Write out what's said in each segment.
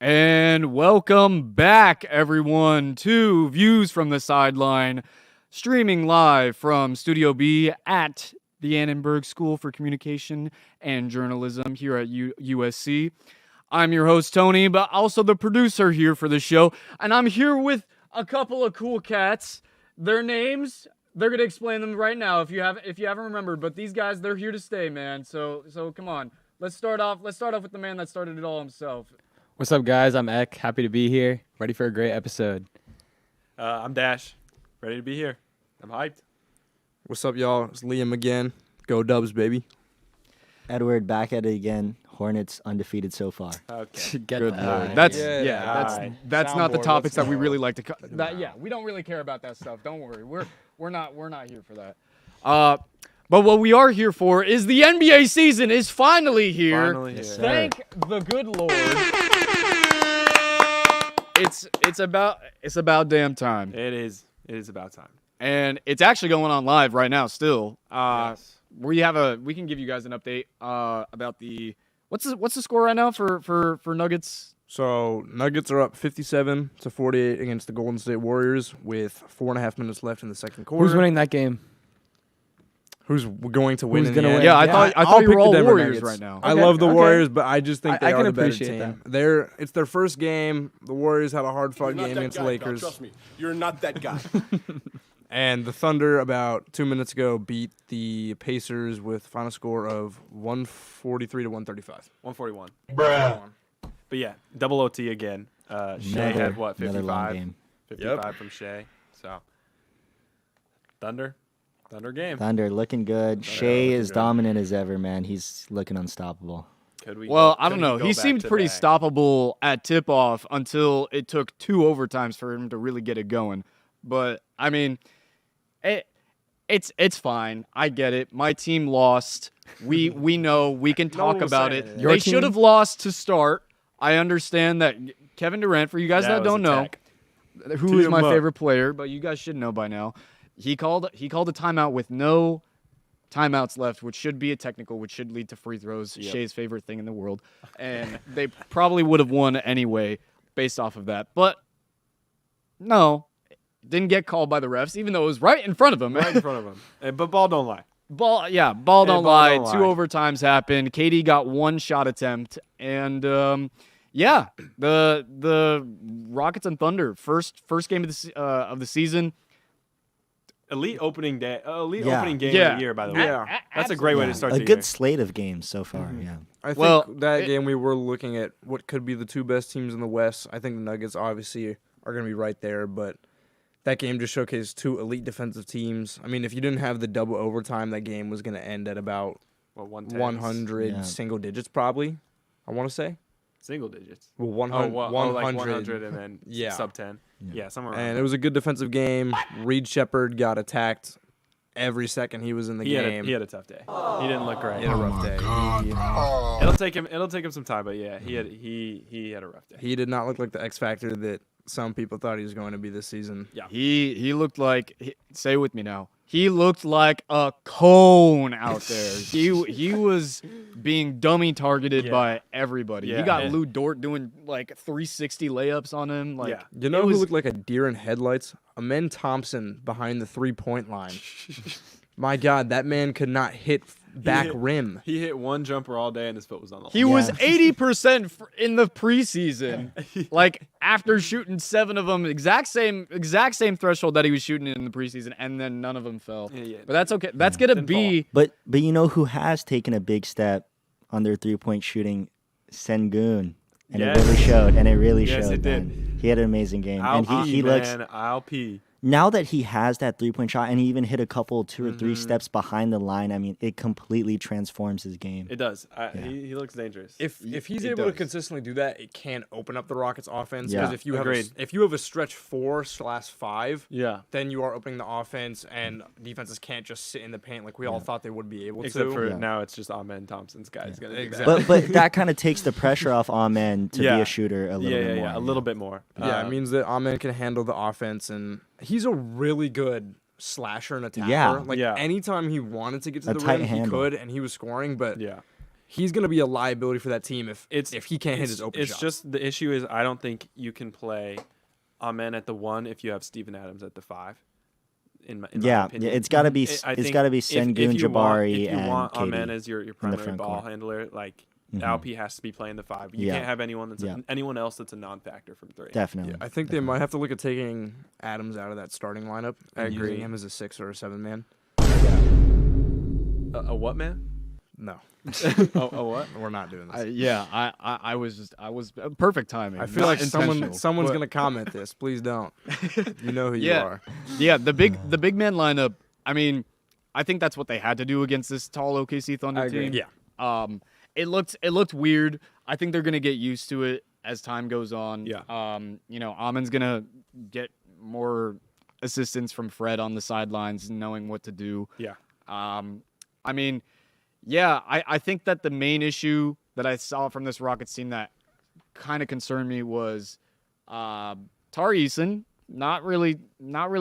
And welcome back, everyone, to Views from the Sideline, streaming live from Studio B at the Annenberg School for Communication and Journalism here at USC. I'm your host, Tony, but also the producer here for the show, and I'm here with a couple of cool cats. Their names, they're gonna explain them right now if you haven't remembered, but these guys, they're here to stay, man. So come on. Let's start off with the man that started it all himself. What's up, guys? I'm Ek. Happy to be here. Ready for a great episode. I'm Dash. Ready to be here. I'm hyped. What's up, y'all? It's Liam again. Go Dubs, baby. Edward back at it again. Hornets undefeated so far. Okay. Get Good that. lord. That's not the topics that we really like to we don't really care about that stuff. Don't worry. We're not here for that. But what we are here for is the NBA season is finally here. Finally here. Thank the good Lord. It's about damn time. It is about time. And it's actually going on live right now still. Yes. We can give you guys an update about the what's the score right now for Nuggets? So Nuggets are up 57-48 against the Golden State Warriors with 4.5 minutes left in the second quarter. Who's winning that game? Who's going to win? Who's in the gonna end? win? Yeah, I Yeah, thought you were pick the all Denver Warriors Nuggets. right now. I Okay, love the okay. Warriors, but I just think I they can are the better appreciate team. It's their first game. The Warriors had a hard-fought You're not game that against the guy, Lakers. Trust me, you're not that guy. And the Thunder, about 2 minutes ago, beat the Pacers with a final score of 143 to 135. 141. Bruh. But yeah, double OT again. Shea had what, Another long 55? game. 55 from Shea. So Thunder game. Thunder looking good. Shea is dominant as ever, man. He's looking unstoppable. Well, I don't know. He seemed pretty stoppable at tip-off until it took 2 overtimes for him to really get it going. But I mean, it's fine. I get it. My team lost. We know. We can talk one was about saying it. it. Your They should have lost to start. I understand that Kevin Durant, for you guys that don't know, who Tee is him my up. favorite player, but you guys should know by now. He called a timeout with no timeouts left, which should be a technical, which should lead to free throws. Yep. Shea's favorite thing in the world. And they probably would have won anyway based off of that. But no, didn't get called by the refs, even though it was right in front of him. Right in front of him. But ball don't lie. Ball don't ball lie. don't 2 lie. overtimes happened. KD got 1 shot attempt. And the Rockets and Thunder, first game of the season. Elite opening day. Elite Yeah. opening game Yeah. of the year, by the way. Yeah. That's a great way to start a the good year. slate of games so far. Yeah. I think Well, that game we were looking at what could be the 2 best teams in the West. I think the Nuggets obviously are going to be right there, but that game just showcased 2 elite defensive teams. I mean, if you didn't have the double overtime, that game was going to end at about 100 Yeah. single digits probably, I want to say. Single digits. Well, Oh, 100, like 100 and then Yeah. sub 10. Yeah, somewhere around And there. it was a good defensive game. Reed Shepard got attacked every second he was in the He game. had a tough day. He didn't look great. He had a rough day. It'll take him some time, but yeah, he had a rough day. He did not look like the X factor that some people thought he was going to be this season. Yeah. He looked like, say it with me now. He looked like a cone out there. He was being dummy targeted Yeah. by everybody. He Yeah. got Yeah. Lou Dort doing like 360 layups on him. Like, Yeah. You know it who was- looked like a deer in headlights? Amen Thompson behind the 3-point line. My God, that man could not hit back hit- rim. He hit one jumper all day and his foot was on the He line. was Yeah. 80% in the preseason. Like after shooting 7 of them, exact same threshold that he was shooting in the preseason, and then none of them fell. Yeah. But that's okay. That's gonna Didn't be But you know who has taken a big step on their 3-point shooting? Sengun. And Yes. it really showed. And it really Yes, showed. it did. Man. He had an amazing game. I'll and pee, he looks man. I'll pee. now that he has that 3-point shot and he even hit a couple 2 or Mm-hmm. 3 steps behind the line, I mean, it completely transforms his game. It does. He looks dangerous. If he's it able to does. consistently do that, it can open up the Rockets' offense. Yeah. Because if you have a stretch 4/5, yeah. then you are opening the offense, and defenses can't just sit in the paint like we all thought they would be able Except to. for Yeah. now, it's just Amen Thompson's guys gonna do that. Exactly. But that kind of takes the pressure off Amen to be Yeah. a shooter a little bit more. a little bit more. Yeah, it means that Amen can handle the offense, and he's a really good slasher and attacker. Yeah. Like Yeah. anytime he wanted to get to A the tight rim, handle. he could, and he was scoring. But Yeah. he's going to be a liability for that team if he can't hit his open It's shots. just the issue is I don't think you can play Amen at the 1 if you have Steven Adams at the 5. In my opinion. it's got to be I it's think got to be if Sengun, you Jabari, if you and want KD Amen as your primary front ball court. handler, like Mhm. Alp has to be playing the 5. You Yeah. can't have anyone that's Yeah. anyone else that's a non-factor from 3. Definitely. I think they might have to look at taking Adams out of that starting lineup and agree. using him as a 6 or a 7 man. A what, man? No, A what? we're not doing this. I was perfect timing. I feel not like intentional, someone's but- gonna comment this. Please don't. You know who you Yeah. are. Yeah, the big man lineup. I mean, I think that's what they had to do against this tall OKC Thunder I agree. team. Yeah. It looked weird. I think they're gonna get used to it as time goes on. Yeah. Amen's gonna get more assistance from Fred on the sidelines, knowing what to do. Yeah. I mean, yeah, I think that the main issue that I saw from this Rockets team that kind of concerned me was Tari Eason. Not really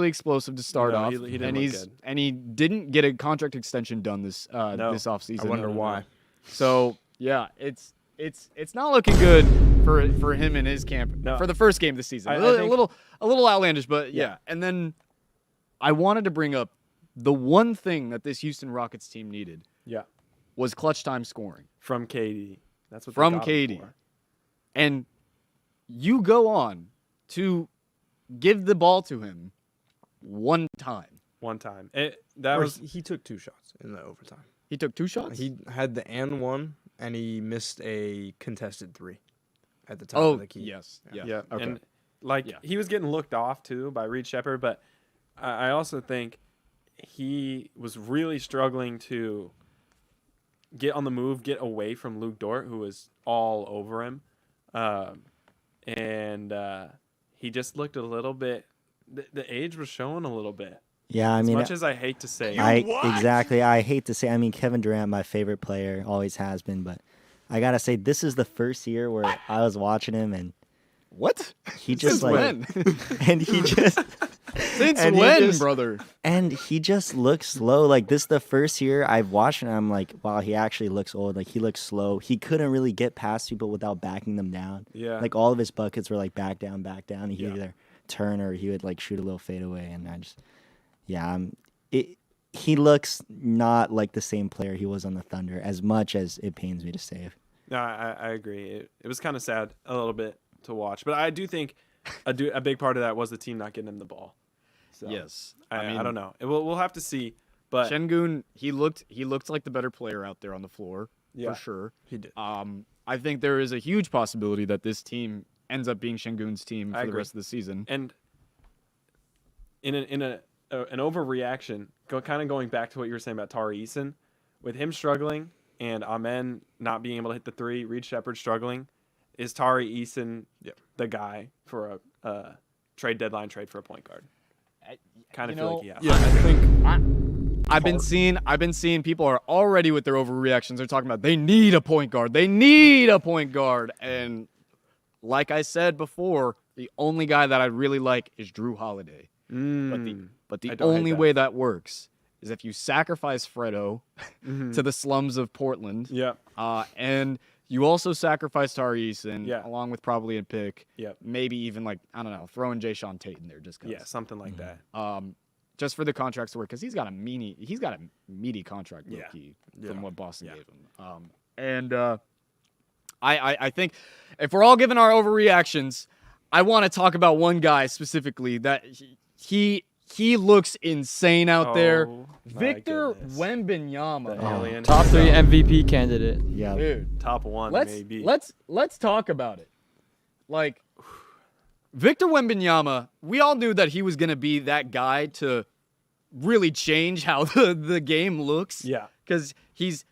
explosive to start No, off, he didn't and look good. he didn't get a contract extension done this this offseason. I wonder why. So yeah, it's not looking good for him in his camp No. for the first game this season. I A think- little outlandish, but yeah. And then I wanted to bring up the one thing that this Houston Rockets team needed Yeah. was clutch time scoring From KD. That's what they from got him KD. for. And you go on to give the ball to him one time. One time. That Or was he took 2 shots in the overtime. He took 2 shots. He had the and one, and he missed a contested 3 at the top of the key. yes, yeah. Yeah, Okay. and like Yeah. he was getting looked off too by Reed Shepherd, but I also think he was really struggling to get on the move, get away from Luke Dort, who was all over him, and he just looked a little bit. The age was showing a little bit. Yeah, I As mean, much as I hate to say, exactly. I hate to say. I mean, Kevin Durant, my favorite player, always has been. But I gotta say, this is the first year where I was watching him, and What? he just Since like, when? and he just, Since and he when, just- brother? and he just looks slow. Like this, is the first year I've watched him. I'm like, wow, he actually looks old. Like he looks slow. He couldn't really get past people without backing them down. yeah, Like all of his buckets were like back down. He Yeah. would either turn or he would like shoot a little fadeaway, and I just, yeah, he looks not like the same player he was on the Thunder. As much as it pains me to say. no, I agree. It was kind of sad a little bit to watch, but I do think a big part of that was the team not getting him the ball. So, Yes. I don't know. We'll have to see. But Şengün, he looked like the better player out there on the floor Yeah. for sure. He did. I think there is a huge possibility that this team ends up being Şengün's team I for the agree. rest of the season. and in an overreaction, kind of going back to what you were saying about Tari Eason, with him struggling and Amen not being able to hit the 3, Reed Shepherd struggling, is Tari Eason the guy for a trade deadline trade for a point guard? Kind of You feel know, like he has. Yeah, I think I've been seeing people are already with their overreactions. They're talking about they need a point guard. They need a point guard. And like I said before, the only guy that I really like is Drew Holiday. But the I don't hate only that. way that works is if you sacrifice Fredo to the slums of Portland. Yeah. And you also sacrifice Tari Eason, Yeah. along with probably a pick. Yep. Maybe even like, I don't know, throwing Jay Sean Tate in there just because. Yeah, something like that. Just for the contracts to work, because he's got a meaty contract, Yeah. low-key, Yeah. from what Boston Yeah. gave him. I think if we're all giving our overreactions, I want to talk about one guy specifically that he looks insane out there. Oh, my Victor goodness. Wembanyama. The alien Top 3 himself. MVP candidate. Yeah, Dude, Top 1 maybe. let's talk about it. Like Victor Wembanyama, we all knew that he was going to be that guy to really change how the game looks. Yeah. Because he's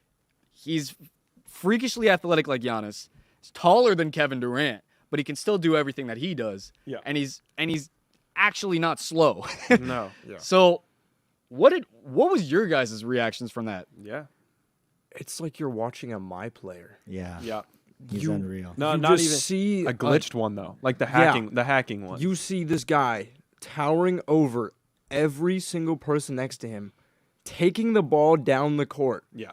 freakishly athletic like Giannis. He's taller than Kevin Durant, but he can still do everything that he does. Yeah. And he's actually not slow. No. Yeah. So what was your guys' reactions from that? Yeah. it's like you're watching a my player. yeah, Yeah. he's You- unreal. No, You not just even see a glitched one though. Like the hacking one. You see this guy towering over every single person next to him, taking the ball down the court. Yeah.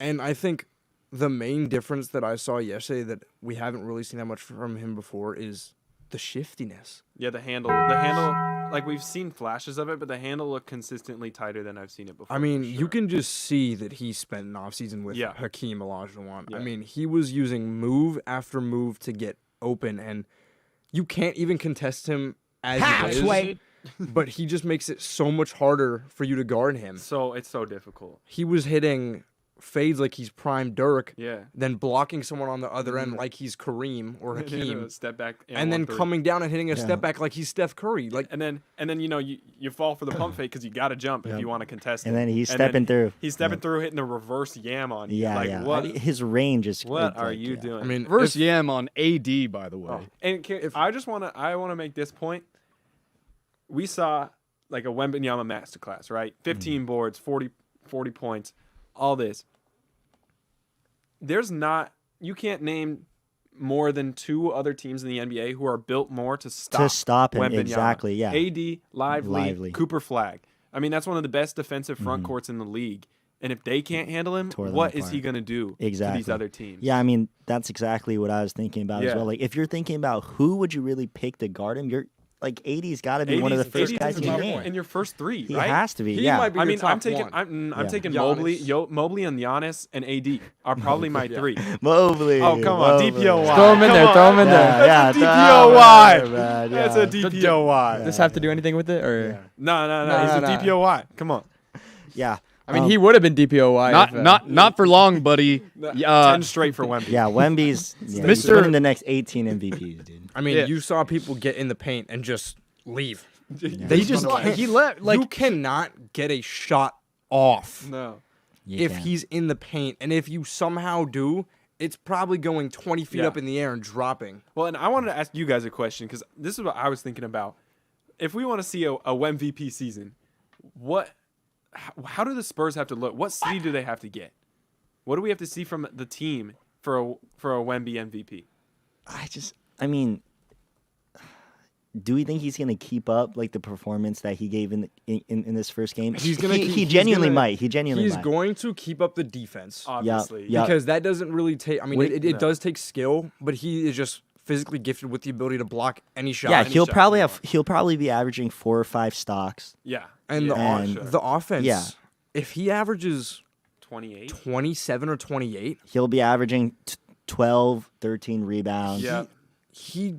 And I think the main difference that I saw yesterday that we haven't really seen that much from him before is the shiftiness. Yeah, the handle, like we've seen flashes of it, but the handle looked consistently tighter than I've seen it before. I mean, for you sure. can just see that he spent an offseason with Yeah. Hakeem Olajuwon. Yeah. I mean, he was using move after move to get open, and you can't even contest him as he is. But he just makes it so much harder for you to guard him. So it's so difficult. He was hitting fades like he's prime Dirk, Yeah. then blocking someone on the other end like he's Kareem or You Hakeem, know, step back, and then 1-3. coming down and hitting a step back like he's Steph Curry. Like, And then you know you fall for the pump fake because you got to jump if you want to contest it. And then he's stepping through. He's stepping through, hitting a reverse yam on you. Yeah, like, yeah. What? His range is. What it's are like, you yeah. doing? I mean, Verse Yam on AD, by the way. And I want to make this point. We saw like a Wembenyama masterclass, right? 15 boards, 40 points, all this. You can't name more than 2 other teams in the NBA who are built more to stop him, Wembenyama. exactly, yeah. AD, Lively, Lively. Cooper Flag. I mean, that's one of the best defensive front courts in the league. And if they can't handle him, Tore them what is apart. he going to do Exactly. to these other teams? Yeah, I mean that's exactly what I was thinking about as Yeah. well. Like if you're thinking about who would you really pick to guard him, you're like 80's got to be one of the first 80's guys in you your- name. in your first 3, He right? has to be. He Yeah, might be I your mean, I'm top taking one. I'm Yeah. taking Giannis. Mobley and Giannis and AD are probably my 3. Mobley. Oh, come on, Mobley. DPOY. Throw him in there. Come Throw him in on. there. That's a throw him DPOY. in there, man, That's yeah. a DPOY. Does this have to do anything with it, or? No. He's a no. DPOY. Come on. Yeah. I mean, he would have been DPOY. Not for long, buddy. 10 straight for Wemby. Yeah, Wemby's he's Mr. winning the next 18 MVPs, dude. I mean, Yeah. you saw people get in the paint and just leave. They just run away. he let like you cannot get a shot off No. You if can't. he's in the paint, and if you somehow do, it's probably going 20 feet Yeah. up in the air and dropping. Well, and I wanted to ask you guys a question because this is what I was thinking about. If we want to see a WEMVP season, how do the Spurs have to look? What seed do they have to get? What do we have to see from the team for a Wemby MVP? I mean, do we think he's going to keep up like the performance that he gave in this first game? He's gonna. He genuinely might. He genuinely He's might. going to keep up the defense Obviously. Yeah. because that doesn't really take. I mean, Wait, it no. does take skill, but he is just physically gifted with the ability to block any shot. Yeah, any he'll shot probably you have. want. He'll probably be averaging 4 or 5 stocks. Yeah. And yeah, And- sure. the offense. Yeah. If he averages 28. 27 or 28, He'll be averaging 12, 13 rebounds. Yeah. he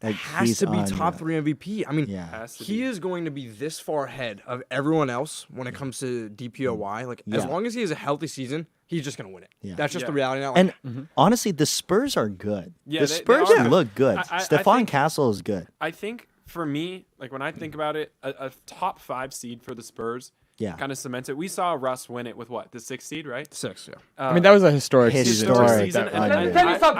Like, has he's to be on, top 3 MVP. I mean, Yeah. Has to he be. is going to be this far ahead of everyone else when it comes to DPOY. Like, as Yeah. long as he has a healthy season, he's just going to win it. Yeah. That's just the Yeah. reality now. Like, And honestly, the Spurs are good. Yeah, the they Spurs are good. look good. I Stephon think- Castle is good. I think for me, like when I think about it, a top 5 seed for the Spurs Yeah. kind of cements it. We saw Russ win it with what? The 6th seed, right? 6, yeah. I mean, that was a historic season. Historic. too. season. That- And I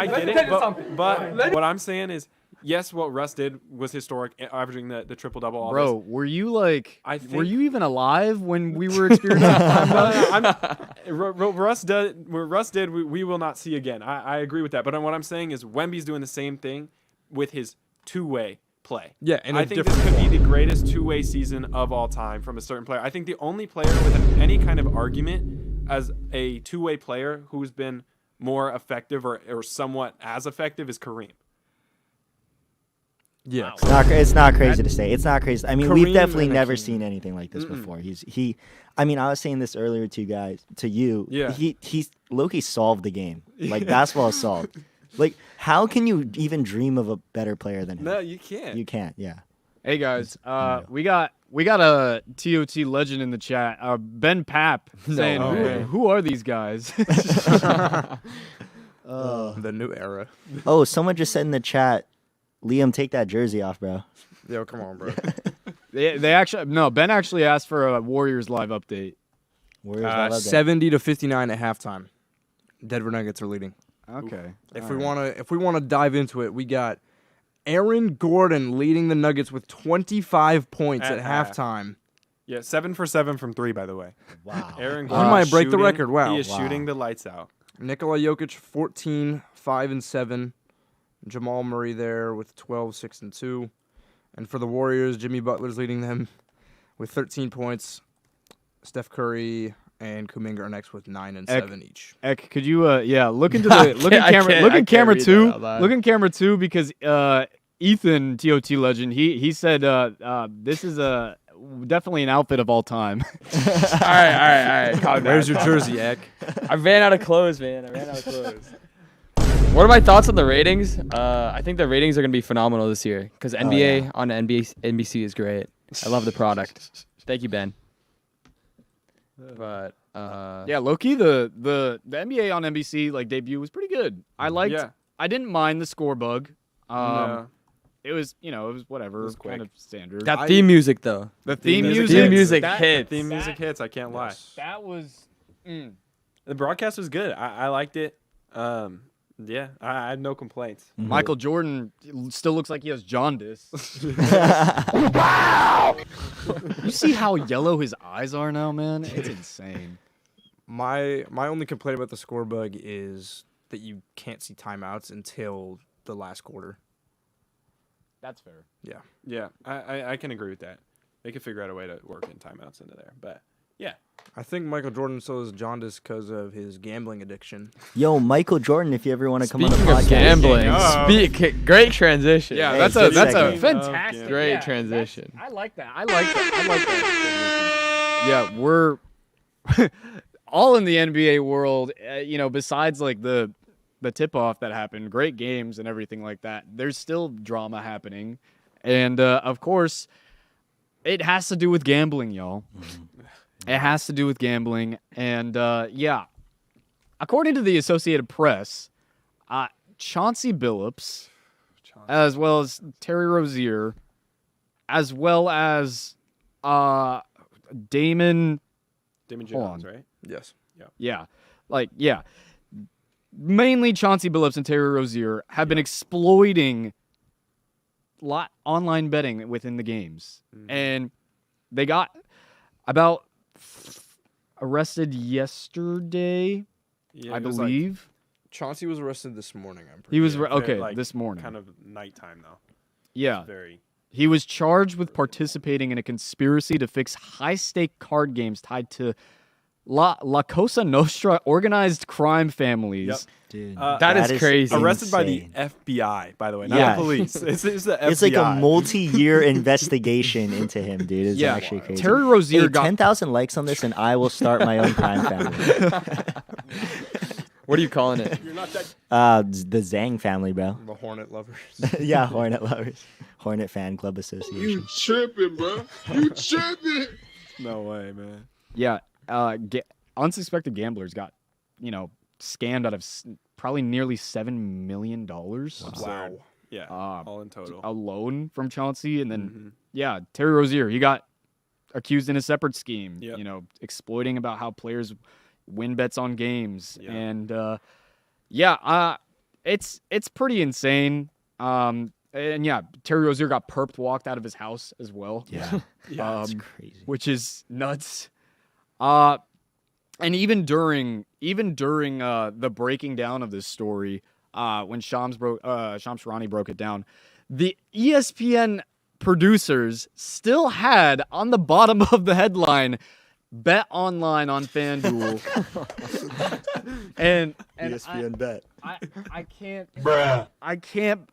I get get it, but what I'm saying is, yes, what Russ did was historic, averaging the triple double. bro, were you like I were think- you even alive when we were experiencing that? Russ did. What Russ did, we will not see again. I agree with that. But what I'm saying is, Wemby's doing the same thing with his 2-way play. Yeah, and I think this could be the greatest 2-way season of all time from a certain player. I think the only player with any kind of argument as a 2-way player who's been more effective or somewhat as effective is Kareem. Yeah. It's not crazy to say. It's not crazy. I mean, we've Kareem definitely and never Hakeem. seen anything like this before. I mean, I was saying this earlier to you guys, to you. Yeah. He's Loki solved the game. Like basketball is solved. Like, how can you even dream of a better player than him? No, you can't. You can't. Yeah. Hey guys, we got a TOT legend in the chat, Ben Papp, saying, way. who are these guys? The new era. Oh, someone just said in the chat, Liam, take that jersey off, bro. Yo, come on, bro. they actually Ben actually asked for a Warriors live update. Warriors love that. 70 to 59 at halftime. Denver Nuggets are leading. Okay. If we want to dive into it, we got Aaron Gordon leading the Nuggets with 25 points At at half. halftime. Yeah, 7 for 7 from 3, by the way. Wow. Aaron He Gordon might is break the shooting- record. Wow. He is Wow. shooting the lights out. Nikola Jokic 14, 5 and 7. Jamal Murray there with 12, 6 and 2. And for the Warriors, Jimmy Butler's leading them with 13 points. Steph Curry and Kuminga are next with 9 and Ek- 7 each. Ek, could you look into the look in camera look in camera read that 2 out loud. look in camera 2 because Ethan TOT legend he said this is definitely an outfit of all time. all right. Calm down. Where's your jersey, Ek? I ran out of clothes, man. What are my thoughts on the ratings? I think the ratings are gonna be phenomenal this year because NBA yeah. on NBC is great. I love the product. Thank you, Ben. But Yeah, low-key, the NBA on NBC like debut was pretty good. I liked. Yeah. I didn't mind the score bug. No. It was it was whatever, It was quick. kind of standard. that theme music though. the theme music music, hits. Theme music that, hits. Theme music hits. I can't lie. That was. The broadcast was good. I liked it. Yeah, I had no complaints. Michael Jordan still looks like he has jaundice. You see how yellow his eyes are now, man? It's insane. My only complaint about the score bug is that you can't see timeouts until the last quarter. That's fair. Yeah, I can agree with that. They could figure out a way to work in timeouts into there. But yeah, I think Michael Jordan still has jaundice because of his gambling addiction. Yo, Michael Jordan, if you ever want to come on the Speaking of podcast. gambling, great transition. Yeah, Hey, that's good a segment. fantastic Great yeah, transition. I like that. I like that. Yeah, we're all in the NBA world. Besides like the tip-off that happened, great games and everything like that. There's still drama happening, and of course, it has to do with gambling, y'all. It has to do with gambling, and according to the Associated Press, Chauncey Billups, as well as Terry Rozier, as well as Damon. Damon Hold Jones, on. right? Yes. Mainly Chauncey Billups and Terry Rozier have been exploiting online betting within the games. And they got about arrested yesterday, Yeah, I it was like believe. Chauncey was arrested this morning. I'm pretty He was sure. okay like, this morning. kind of nighttime though. Yeah. Very. He was charged with participating in a conspiracy to fix high-stake card games tied to La Cosa Nostra organized crime families. Yep. Dude, That is crazy. Arrested by the insane. FBI, by the way, not Yeah. the police. It's the FBI. It's like a multi-year investigation into him, dude. It's Yeah, actually crazy. Terry Rozier Hey, got 10,000 likes on this, and I will start my own crime family. What are you calling it? You're not that. The Zhang family, bro. The Hornet lovers. Yeah, Hornet lovers. Hornet Fan Club Association. Tripping, bro. You tripping. No way, man. Yeah, unsuspected gamblers got, scammed out of probably nearly $7 million Wow. Yeah. All in total. alone from Chauncey. And then, Mhm. Terry Rozier, he got accused in a separate scheme, Yep. exploiting about how players win bets on games. Yeah. And, it's pretty insane. And Terry Rozier got walked out of his house as well. Yeah, Yeah. that's crazy. Which is nuts. And even during the breaking down of this story, when Shams Sharani broke it down, the ESPN producers still had on the bottom of the headline, "Bet online on FanDuel." and bet. I can't Bruh. I can't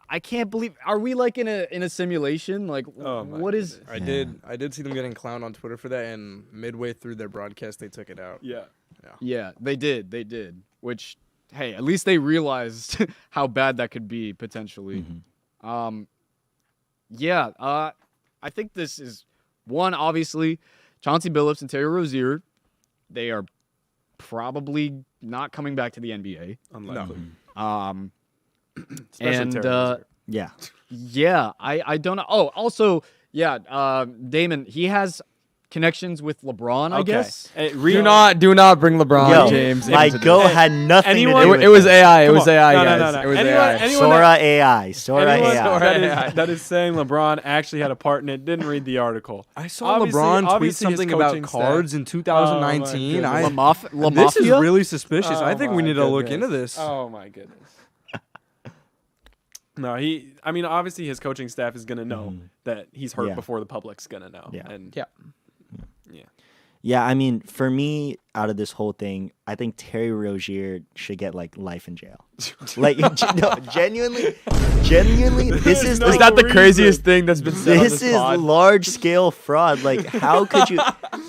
believe, are we like in a simulation? Like Oh my what is goodness. I did see them getting clowned on Twitter for that, and midway through their broadcast, they took it out. Yeah. Yeah, they did. Which, hey, at least they realized how bad that could be potentially. I think this is one, obviously, Chauncey Billups and Terry Rozier. They are probably not coming back to the NBA. Unlikely. Especially And Terry Rozier. Yeah. I don't know. Oh, also, Damon, he has connections with LeBron, I guess. Hey, Do not bring LeBron Yo, James. my into go this. had nothing anyone- to do with It was this. AI. It Come was on. AI, No, no, guys. no, no. It was Anyone- AI. anyone- Sora AI. Sora Anyone AI. that is saying LeBron actually had a part in it didn't read the article. I saw Obviously- LeBron tweet obviously his something about coaching staff. cards in 2019. Oh, my I La This is Mafia? really suspicious. Oh I think we my need to look goodness. into this. Oh my goodness. No, obviously his coaching staff is gonna know that he's hurt Yeah. before the public's gonna know. Yeah. And Yeah. Yeah, I mean, for me, out of this whole thing, I think Terry Rozier should get like life in jail. Like, no, genuinely, this is Is that the craziest thing that's been said on this this is pod? large scale fraud. Like, how could you?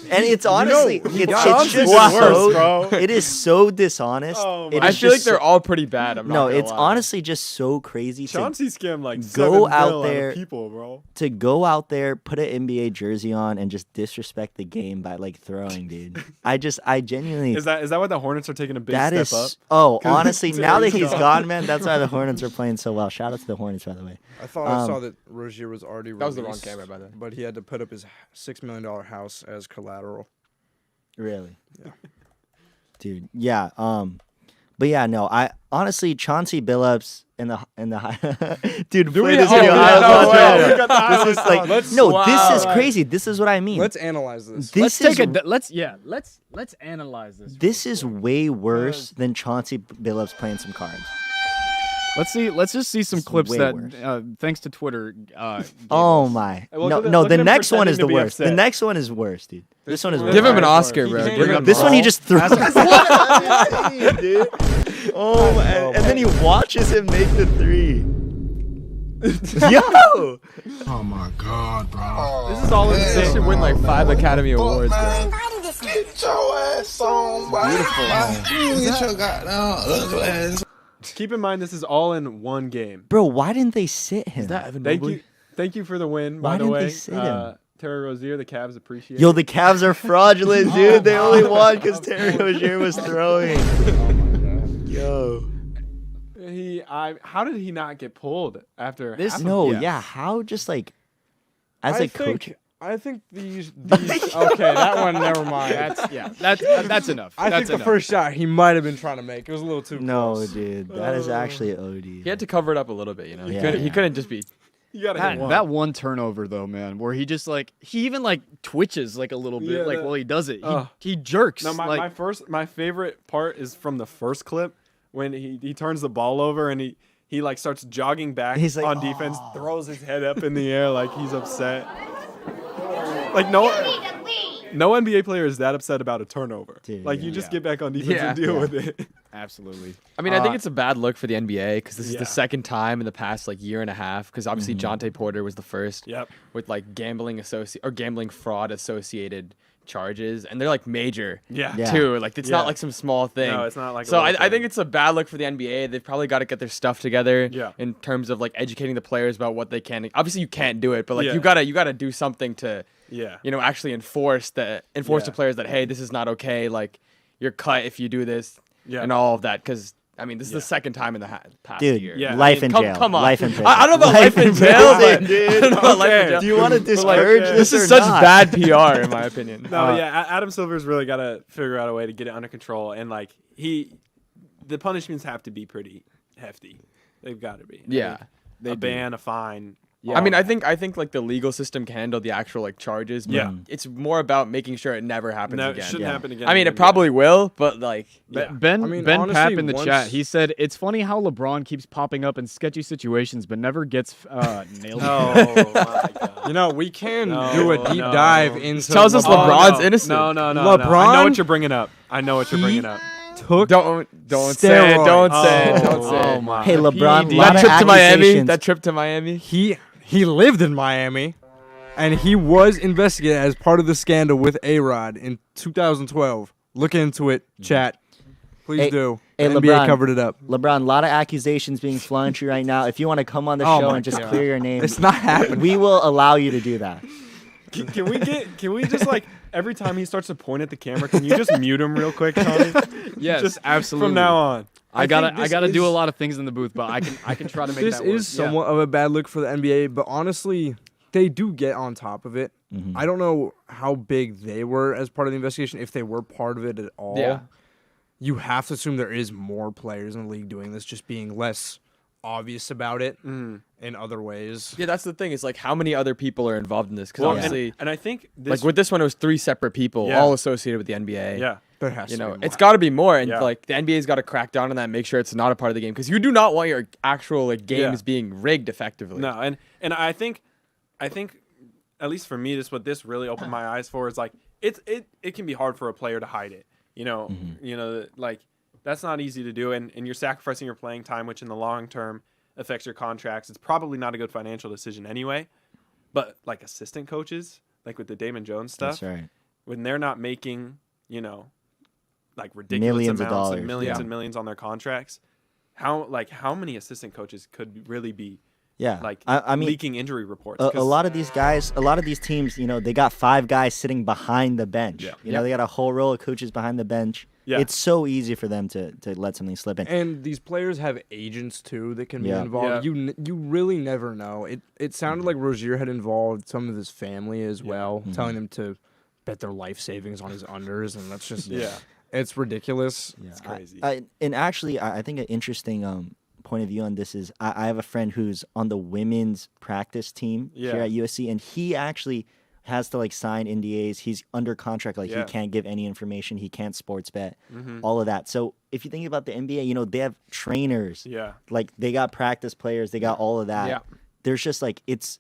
And it's honestly, it's Chauncey's just worse, so, bro. it is so dishonest. Oh It my I is feel like just they're so- all pretty bad. I'm not no, gonna it's lie. honestly just so crazy Chauncey scammed like Go 7 out mil there- out of people, bro. to go out there, put an NBA jersey on, and just disrespect the game by like throwing, dude. I genuinely. Is that what the Hornets are taking a big That step is up? oh, 'Cause honestly, now that Terry's he's gone, man, that's why the Hornets are playing so well. Shout out to the Hornets, by the way. I thought I saw Um, that Rozier was already released. That was the wrong camera, by the way. But he had to put up his $6 million house as collateral. Really? Yeah. Dude, yeah. But yeah, no. I honestly, Chauncey Billups in the dude. Do play we- this oh, video. yeah, I was no watching way. it. We got the This highlights is like on. no. This is Wow. crazy. This is what I mean. Let's analyze this. This Let's is let's analyze this. this is way worse than Chauncey Billups playing some cards. Let's just see some It's clips way that worse. thanks to Twitter. Oh my! Well, No, look at- no. look The at him next one is the pretending to be worst. The upset. next one is worse, dude. This one is worse. Give him an Alright, Oscar, he bro. can't Give even him This one he just threw. As dude. Oh, and then he watches him make the three. Yo! Oh my God, bro. This is all They insane. should win like 5 Academy Awards, bro. Get your ass on, boy. Beautiful. Get your goddamn ugly ass. Keep in mind, this is all in one game. Bro, why didn't they sit him? Thank you for the win. Why By the didn't way, they sit him? Terry Rozier, the Cavs appreciate. Yo, the Cavs are fraudulent, dude. They only won because Terry Rozier was throwing. Yo. How did he not get pulled after? This- half of No, it? yeah. How just like as a coach? I think these okay, that one, never mind. That's enough. I That's think the enough. first shot he might have been trying to make. It was a little too No, close. dude. That is actually OD. He had to cover it up a little bit, you know. Yeah. He couldn't just be. You gotta hit That, one. that one turnover though, man, where he just like he even like twitches like a little bit, Yeah, like that- while he does it. Ugh. He jerks. No, like, my favorite part is from the first clip when he turns the ball over and he like starts jogging back He's like, on defense, throws his head up in the air like he's upset. Like no NBA player is that upset about a turnover. Dude, like you yeah. just get back on defense Yeah. and deal Yeah. with it. absolutely. I mean, I think it's a bad look for the NBA because this is Yeah. the second time in the past like year and a half. Because obviously Jonte Porter was the first Yep. with like gambling fraud associated charges, and they're like major Yeah. Yeah. too. Like it's Yeah. not like some small thing. No, it's not like a So little I think thing. it's a bad look for the NBA. They've probably got to get their stuff together. Yeah. In terms of like educating the players about what they can. Obviously, you can't do it, but like Yeah. you gotta do something to. Yeah. You know, actually enforce the Yeah. players that hey, this is not okay. Like you're cut if you do this, Yeah. and all of that. Because I mean, this is Yeah. the second time in the past Dude, year. Yeah, I life mean, in jail. Come on, Life in jail. I don't know about life in jail, but dude. I don't know about life in jail. Do you want to like, discourage This this is or such not? bad PR, in my opinion. No, yeah, Adam Silver's really got to figure out a way to get it under control, and like the punishments have to be pretty hefty. They've got to be. Yeah, a ban, a fine. I mean, I think like the legal system can handle the actual like charges. But Yeah. it's more about making sure it never happens No, it again. shouldn't Yeah. happen again. I mean, in it the probably will, but like, Yeah. Ben I mean, Ben honestly, Papp in the once- chat, he said it's funny how LeBron keeps popping up in sketchy situations but never gets nailed. Oh my god. You know, we can No, do a deep no. dive into. Tells us Oh, LeBron's no. innocent. No. I know LeBron- what you're bringing up. I know what you're bringing up. took. don't say it, don't say it, don't say it. my. Hey, LeBron, PD. lot That of trip to Miami. accusations. That trip to Miami. He lived in Miami, and he was investigated as part of the scandal with A-Rod in 2012. Look into it, chat. Please Hey- do. hey, The NBA LeBron. covered it up. LeBron, a lot of accusations being flung at you right now. If you want to come on the Oh show my and just God. clear your name, It's not happening. we will allow you to do that. Can we just like every time he starts to point at the camera, can you just mute him real quick, Tony? Yes, Just absolutely. From now on. I gotta think this do a is- lot of things in the booth, but I can try to make This that work. is somewhat of a bad look for the NBA, but honestly, they do get on top of it. I don't know how big they were as part of the investigation, if they were part of it at all. Yeah. You have to assume there is more players in the league doing this, just being less obvious about it in other ways. Yeah, that's the thing. It's like how many other people are involved in this? Because Well, obviously, and I think this. like with this one, it was 3 separate people, Yeah. all associated with the NBA. yeah. There has You to know, be more. it's got to be more, and Yeah. like the NBA's got to crack down on that, and make sure it's not a part of the game, because you do not want your actual like games being rigged effectively. No, and I think at least for me, what this really opened my eyes for is like it can be hard for a player to hide it. Like that's not easy to do, and you're sacrificing your playing time, which in the long term affects your contracts. It's probably not a good financial decision anyway. But like assistant coaches, like with the Damon Jones stuff, That's right. when they're not making, like ridiculous Millions of amounts dollars. and millions Yeah. and millions on their contracts, how many assistant coaches could really be Yeah. like I mean, leaking injury reports? a 'Cause- lot of these guys, a lot of these teams, they got 5 guys sitting behind the bench. Yeah. They got a whole row of coaches behind the bench. Yeah. It's so easy for them to let something slip in. And these players have agents too that can Yeah. be involved. You really never know. It sounded like Rozier had involved some of his family as well, telling them to bet their life savings on his unders, and that's just it's ridiculous. Yeah, It's crazy. And actually, I think an interesting point of view on this is I have a friend who's on the women's practice team here Yeah. at USC, and he actually has to sign NDAs. He's under contract, he can't give any information. He can't sports bet, all of that. So if you think about the NBA, they have trainers. Yeah. Like they got practice players, they got all of that. Yeah. There's just it's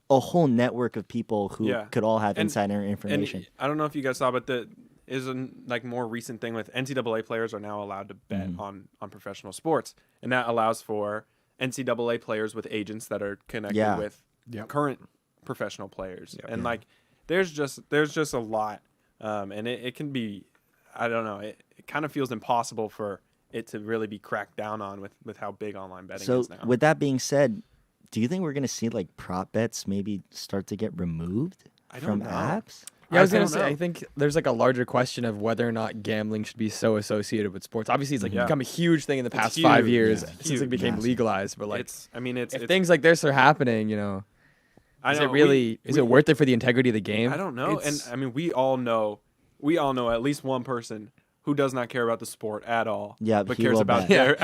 a whole network of people who Yeah. could all have And- insider information. And I don't know if you guys saw, but is a more recent thing with NCAA players are now allowed to bet on professional sports, and that allows for NCAA players with agents that are connected with current professional players, and there's just a lot, and it can be, I don't know, it kind of feels impossible for it to really be cracked down on with how big online betting So is now. with that being said, do you think we're going to see prop bets maybe start to get removed from know. apps? Yeah, I was gonna don't say. know. I think there's a larger question of whether or not gambling should be so associated with sports. Obviously, it's become a huge thing in the past 5 huge, years yeah. since Huge. it became Massive. legalized. But it's if things like this are happening, I is know, it really is it worth it for the integrity of the game? I don't know, and I mean we all know at least one person who does not care about the sport at all. Yeah, but he cares will about bet.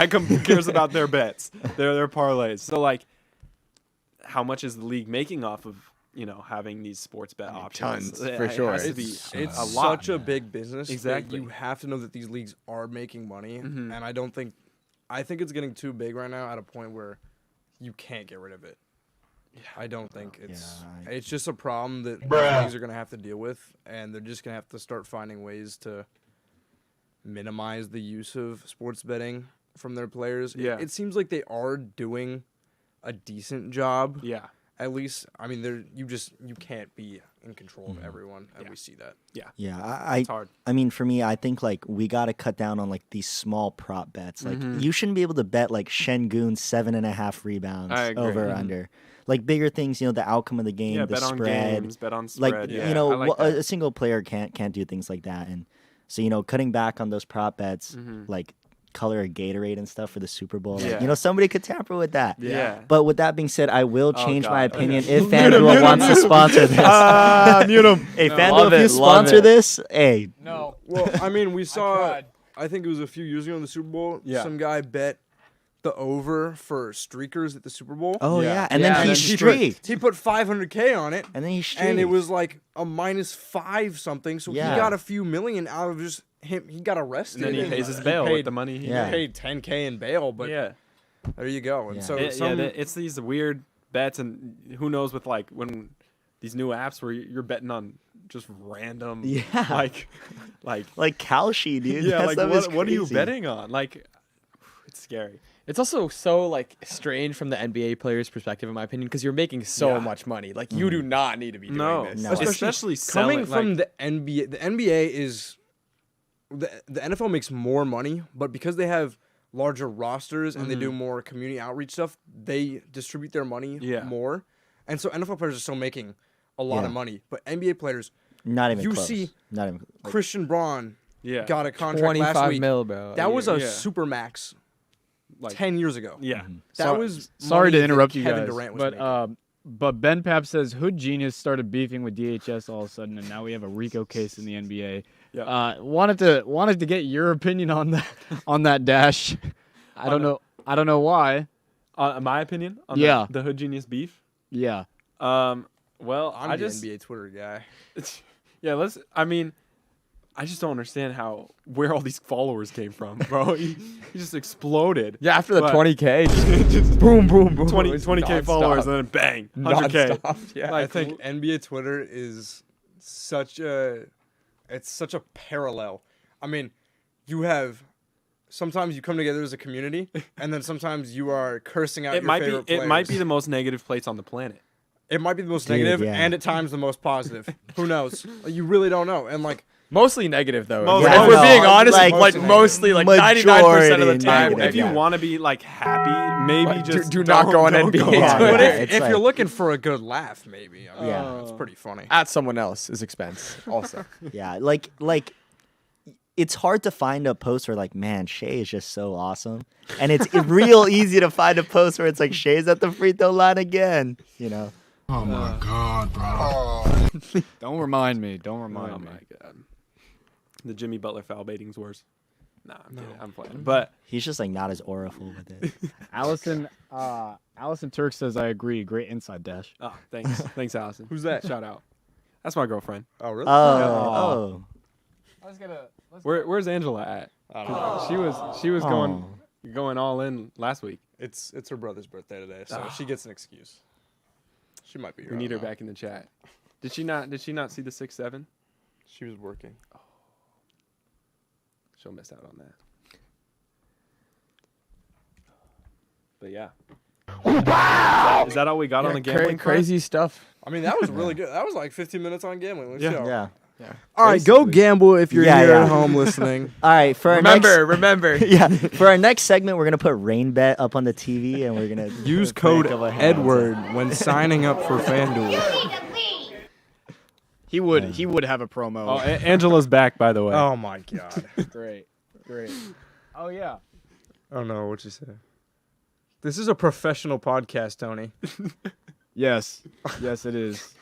cares about their bets, their parlays. So how much is the league making off of having these sports bet options? tons, for sure. It has to be It's a lot. such a big business. that Exactly. You have to know that these leagues are making money, Mhm. and I think it's getting too big right now at a point where you can't get rid of it. I don't think it's just a problem that leagues are going to have to deal with, and they're just going to have to start finding ways to minimize the use of sports betting from their players. Yeah. It seems like they are doing a decent job. Yeah. At least, I mean, you can't be in control of everyone, and we see that. Yeah, It's hard. I mean, for me, I think we got to cut down on these small prop bets. You shouldn't be able to bet Şengün 7.5 rebounds I agree. over or under. Bigger things, the outcome of the game, Yeah, the bet on spread. games, bet on spread. You I know, like that. a single player can't do things like that, and so cutting back on those prop bets, like color of Gatorade and stuff for the Super Bowl. Yeah. Somebody could tamper with that. Yeah. But with that being said, I will change my God. opinion if FanDuel wants to sponsor this. Mute him. Hey, No, FanDuel, love if you it, love sponsor it. this, hey, No. Well, I mean, we saw. tried. I think it was a few years ago in the Super Bowl. Yeah. Some guy bet the over for streakers at the Super Bowl. oh Yeah. yeah, and Yeah, then and he then he streaked, He put $500K on it, and then he streaked, and it was like a -5 something. So Yeah. he got a few million out of just him. He got arrested. And then he pays his bail paid, with the money he Yeah. made. paid $10K in bail, but Yeah. there you go. And Yeah. so It's these weird bets, and who knows with when these new apps where you're betting on just random, Yeah. like like Kalshi, dude. yeah, That like stuff is what are you crazy. betting on? It's scary. It's also so strange from the NBA players' perspective, in my opinion, because you're making so Yeah. much money. You do not need to be doing No, this. No. especially coming selling, from the NBA. The NBA is the NFL makes more money, but because they have larger rosters and they do more community outreach stuff, they distribute their money Yeah. more. And so NFL players are still making a lot Yeah. of money, but NBA players, Not even You close. see Not even. Christian Braun yeah, got a contract last 25 week. mil, bro. That was a Yeah. super max like 10 years ago. yeah. That was Sorry money to that interrupt you Kevin guys, Durant was but making. but Ben Pap says Hood Genius started beefing with DHS all of a sudden, and now we have a RICO case in the NBA. Yeah. Wanted to get your opinion on that Dash. I don't know why. My opinion on Yeah. the Hood Genius beef. Yeah. Well, I'm I the just NBA Twitter guy. yeah. I just don't understand where all these followers came from, bro. He just exploded. Yeah, after the But- 20K, Just boom, boom, boom. 20K followers and then bang, 100K. Nonstop, yeah. I think NBA Twitter is such a parallel. I mean, you have. Sometimes you come together as a community, and then sometimes you are cursing out your favorite players. It might be the most negative place on the planet. It might be the most negative, yeah. and at times the most positive. Who knows? You really don't know. And like, Mostly negative though. Most- if Yeah, we're no, being honest, like, mostly like 99% of the time. Majority If you want to be like happy, maybe Like, just do not go on don't NBA go Twitter. on but it. if you're looking for a good laugh, maybe. I mean, Yeah. it's pretty funny. at someone else's expense. Also, Yeah, like it's hard to find a post where like, man, Shea is just so awesome, and it's real easy to find a post where it's like Shea's at the free throw line again. You know. Oh my God, bro. Don't remind me. Don't Oh remind me. my god. The Jimmy Butler foul baiting's worse. Nah, I'm kidding. I'm playing. But He's just like not as auriful with it. Allison Turk says I agree. Great inside dash. oh, thanks. Thanks, Allison. Who's that? Shout out. That's my girlfriend. Oh, really? Oh, I was gonna. Where's Angela at? I don't know. She was Oh. going all in last week. It's her brother's birthday today, so she gets an excuse. She might be here. We I need her don't know. back in the chat. Did she not see the 6-7? She was working. She'll miss out on that. But yeah. Is that all we got on the gambling front? crazy stuff. I mean, that was really good. That was like 15 minutes on gambling. Let's see how- yeah. All right, go Basically. gamble if you're Yeah, here yeah. at home listening. All right, for our Remember. yeah, for our next segment, we're gonna put Rain Bet up on the TV, and we're gonna Use put a code couple of hands. Edward when signing up for FanDuel. He would have a promo. Oh, Angela's back, by the way. Oh my God. Great. Oh yeah. I don't know what you said. This is a professional podcast, Tony. Yes, it is.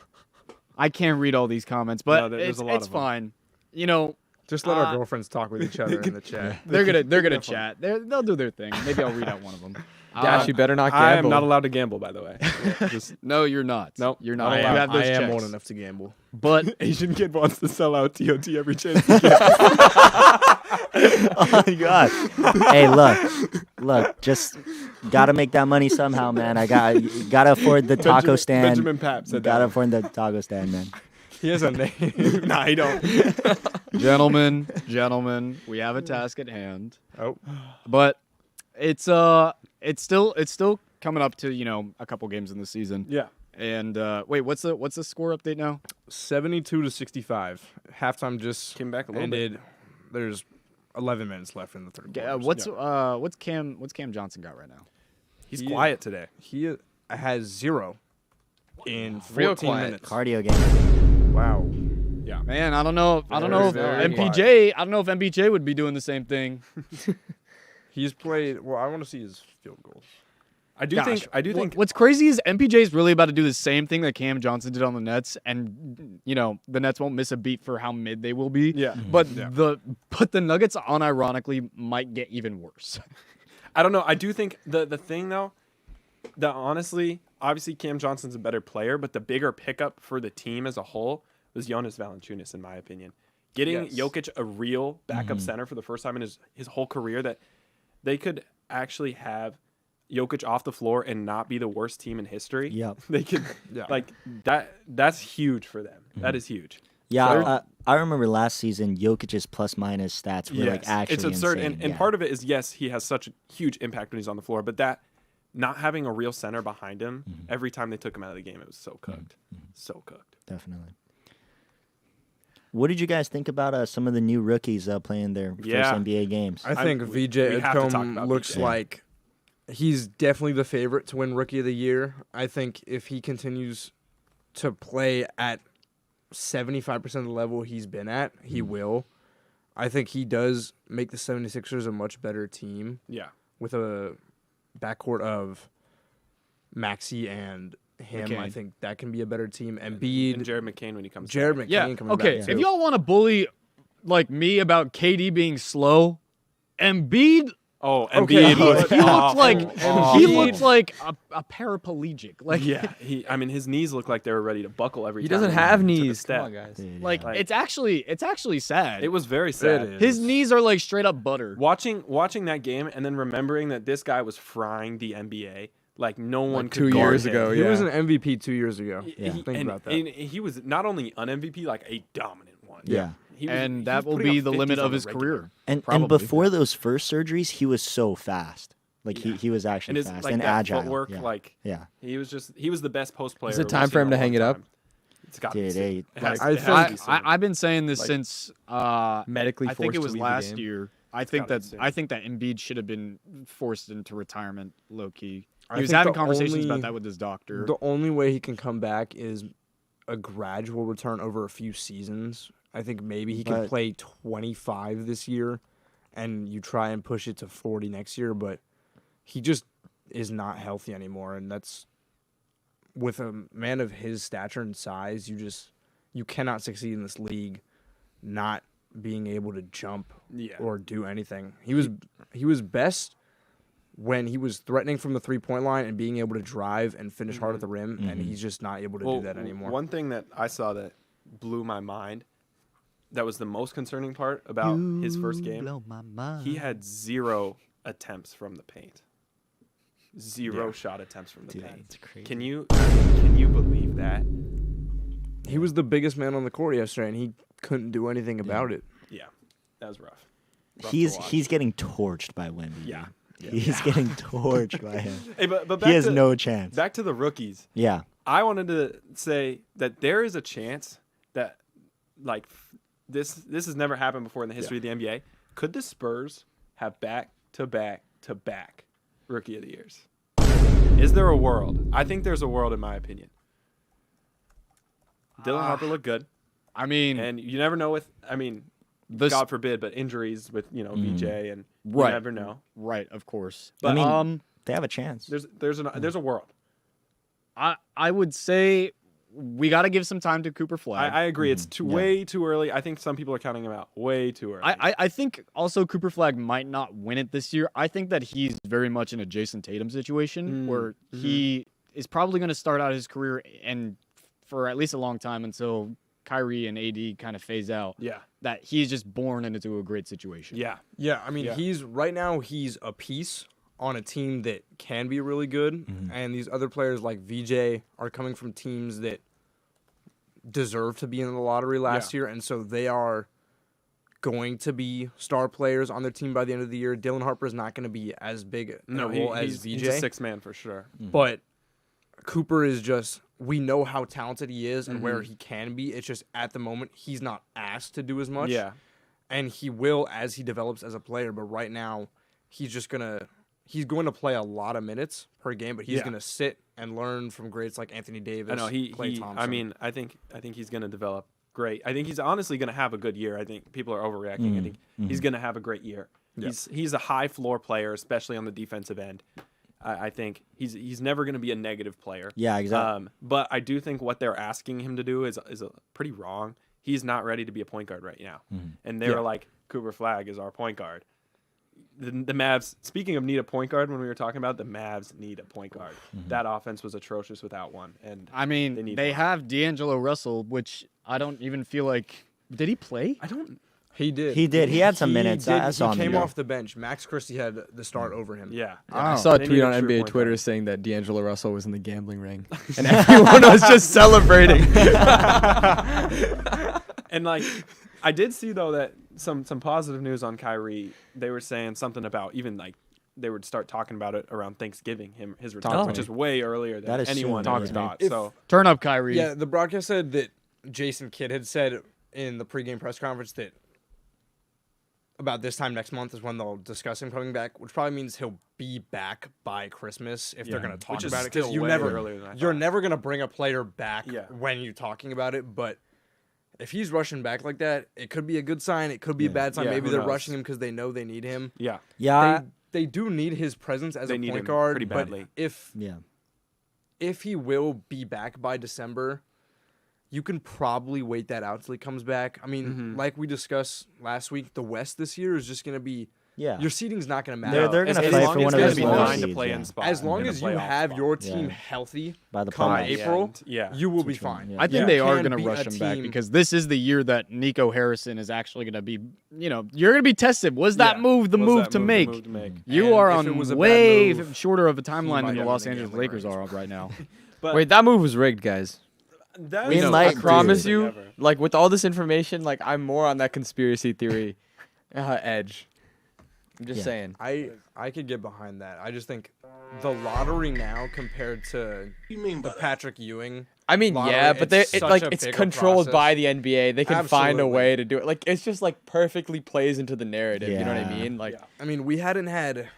I can't read all these comments, but No, there's it's, a lot it's of them. fine. You know, Just let our girlfriends talk with each other in the chat. they're gonna chat. They'll do their thing. Maybe I'll read out one of them. Dash, you better not I am gamble. not allowed to gamble, by the way. Just No, you're not. Nope. You're not. I You am, have those I am checks. old enough to gamble. But Asian kid wants to sell out TOT every chance he gets. Oh my God! Hey, look, just gotta make that money somehow, man. I gotta afford the taco stand. Benjamin Pap said Gotta that. afford the taco stand, man. He has a name. Nah, he don't. gentlemen, we have a task at hand. Oh. But it's still coming up to a couple games in the season. Yeah. And wait, what's the score update now? 72-65. Halftime just Came back a little bit. ended. There's 11 minutes left in the third quarter. What's Cam Johnson got right now? He's quiet today. He has 0 in 14 Real quiet. minutes. Cardio game. Wow. Yeah. Man, I don't know. I don't know if very MPJ. I don't know if MPJ would be doing the same thing. He's played. Well, I want to see his field goals. I do think What's crazy is MPJ is really about to do the same thing that Cam Johnson did on the Nets, and the Nets won't miss a beat for how mid they will be. Yeah. But the Nuggets unironically might get even worse. I don't know. I do think the thing though, that honestly, obviously Cam Johnson's a better player, but the bigger pickup for the team as a whole was Jonas Valanciunas, in my opinion. Getting Jokic a real backup center for the first time in his whole career, that they could actually have Jokic off the floor and not be the worst team in history. Yep. They could like that. That's huge for them. That is huge. Yeah, I remember last season Jokic's plus minus stats were like actually it's absurd, insane. and part of it is he has such a huge impact when he's on the floor, but that not having a real center behind him every time they took him out of the game, it was so cooked, so cooked. Definitely. What did you guys think about some of the new rookies playing their first NBA games? I think VJ we have to talk Edcombe about looks VJ. like he's definitely the favorite to win Rookie of the Year. I think if he continues to play at 75% of the level he's been at, he will. I think he does make the 76ers a much better team Yeah, with a backcourt of Maxey and him. McCain. I think that can be a better team. Embiid, and Jared McCain when he comes. Jared back. McCain Yeah. coming Okay. back If too. y'all want to bully like me about KD being slow, Embiid. Oh, Okay. Embiid. He looked like Oh. he looked like a paraplegic. Like Yeah, his knees look like they were ready to buckle every He time. doesn't have took a knees. step. Come on, guys. Dude, like yeah. it's actually sad. It was very sad. It is. His knees are like straight up butter. Watching that game and then remembering that this guy was frying the NBA like no one could 2 guard years him. ago, He yeah. was an MVP 2 years ago. Yeah. Think and, about that. and he was not only an MVP, like a dominant one. Yeah. and that will be the limit of his career. And Probably. before those first surgeries, he was so fast. Like he was actually and his, fast like, and that agile. Footwork, yeah. like yeah. he was the best post player. Is it we've time for seen him in to a hang long it up? time. It's got to Dude, be. It has, I it has to be soon. I've been saying this Like, since medically I forced think it to was leave the last game. year. Gotta be soon. I think that Embiid should have been forced into retirement, low key. I He was think having the conversations only- about that with his doctor. The only way he can come back is a gradual return over a few seasons. I think maybe he can But- play 25 this year, and you try and push it to 40 next year, but he just is not healthy anymore, and that's with a man of his stature and size, you cannot succeed in this league not being able to jump Yeah. or do anything. He was best when he was threatening from the 3-point line and being able to drive and finish hard at the rim, and he's just not able to do that anymore. One thing that I saw that blew my mind, that was the most concerning part about his first game, Blow my mind. he had 0 attempts from the paint. 0 shot attempts from the Dude, paint. it's crazy. Can you believe that? He was the biggest man on the court yesterday, and he couldn't do anything about it. Yeah, that was rough. Rough to He's watch. getting torched by Wemby. Yeah. He's getting torched by him. Hey, but back He has to, no chance. Back to the rookies. Yeah. I wanted to say that there is a chance that, like, this has never happened before in the history of the NBA. Could the Spurs have back-to-back Rookie of the Years? Is there a world? I think there's a world, in my opinion. Dylan Harper looked good, I mean, and you never know with. I mean, the God forbid, but injuries with VJ, and Right. you never know. right, of course. But I mean, they have a chance. there's a world. I would say we got to give some time to Cooper Flag. I agree. It's way too early. I think some people are counting him out way too early. I think also Cooper Flag might not win it this year. I think that he's very much in a Jason Tatum situation where he is probably going to start out his career and for at least a long time until Kyrie and AD kind of phase out. Yeah. That he's just born into a great situation. Yeah. Yeah, I mean, Yeah. he's a piece on a team that can be really good, and these other players like VJ are coming from teams that deserve to be in the lottery last year, and so they are going to be star players on their team by the end of the year. Dylan Harper is not going to be as big a role as VJ, he's a sixth man for sure. but Cooper is just, we know how talented he is and where he can be. It's just at the moment he's not asked to do as much. Yeah. And he will as he develops as a player, but right now he's going to play a lot of minutes per game, but he's going to sit and learn from greats like Anthony Davis, I know Klay Thompson. I think he's going to develop great. I think he's honestly going to have a good year. I think people are overreacting. I think he's going to have a great year. Yeah. He's a high floor player, especially on the defensive end. I think he's never going to be a negative player. Yeah, exactly. But I do think what they're asking him to do is pretty wrong. He's not ready to be a point guard right now. And they're like, Cooper Flag is our point guard. The Mavs, speaking of need a point guard, when we were talking about the Mavs need a point guard. That offense was atrocious without one. And I mean, they have D'Angelo Russell, which I don't even feel like. Did he play? I don't. He did. He did. He had some minutes. I saw him He came there. off the bench. Max Christie had the start over him. Yeah. I saw a They tweet need on a true NBA point Twitter guard. saying that D'Angelo Russell was in the gambling ring, and everyone was just celebrating. And like, I did see though that some positive news on Kyrie. They were saying something about even like they would start talking about it around Thanksgiving, his retirement, which is way earlier than That is anyone soon, ever yeah. thought. If- So Turn up, Kyrie. Yeah, the broadcast said that Jason Kidd had said in the pregame press conference that about this time next month is when they'll discuss him coming back, which probably means he'll be back by Christmas if they're going to talk Which is about it. still you way never, earlier than I you're thought. never going to bring a player back Yeah. when you're talking about it. But if he's rushing back like that, it could be a good sign. It could be a bad sign. Yeah, Maybe who they're knows? rushing him because they know they need him. yeah, Yeah. They do need his presence as They a need point him guard. pretty but badly. Yeah. if he will be back by December, you can probably wait that out till he comes back. I mean, like we discussed last week, the West this year is just going to be Yeah. your seeding's not going to matter. They're As gonna long fight for as one of it's those gonna be lower nine to seeds, play yeah. in spot. as long in the as you playoff have spot. your team Yeah. healthy By the come playoffs. April, end, yeah. you will be That's right, fine. yeah. I think You they are can going to beat rush a him back team- because this is the year that Nico Harrison is actually going to be, you're going to be tested. Was that Yeah. move the Was move that to move make? the move to make? You And are if on it was a bad way move, shorter of a timeline might than the have Los been Angeles gambling Lakers range. are right now. But Wait, that move was rigged, guys. That We is the might craziest promise thing you, ever. like with all this information, like I'm more on that conspiracy theory edge. I'm just Yeah. saying. I could get behind that. I just think the lottery now compared to You mean the by Patrick Ewing. I mean, lottery, yeah, but it's it's such like a it's bigger controlled by process. the NBA. They can find a Absolutely. way to do it. Like it's just like perfectly plays into the narrative. You know what I Yeah. mean? Like Yeah. I mean, we hadn't had.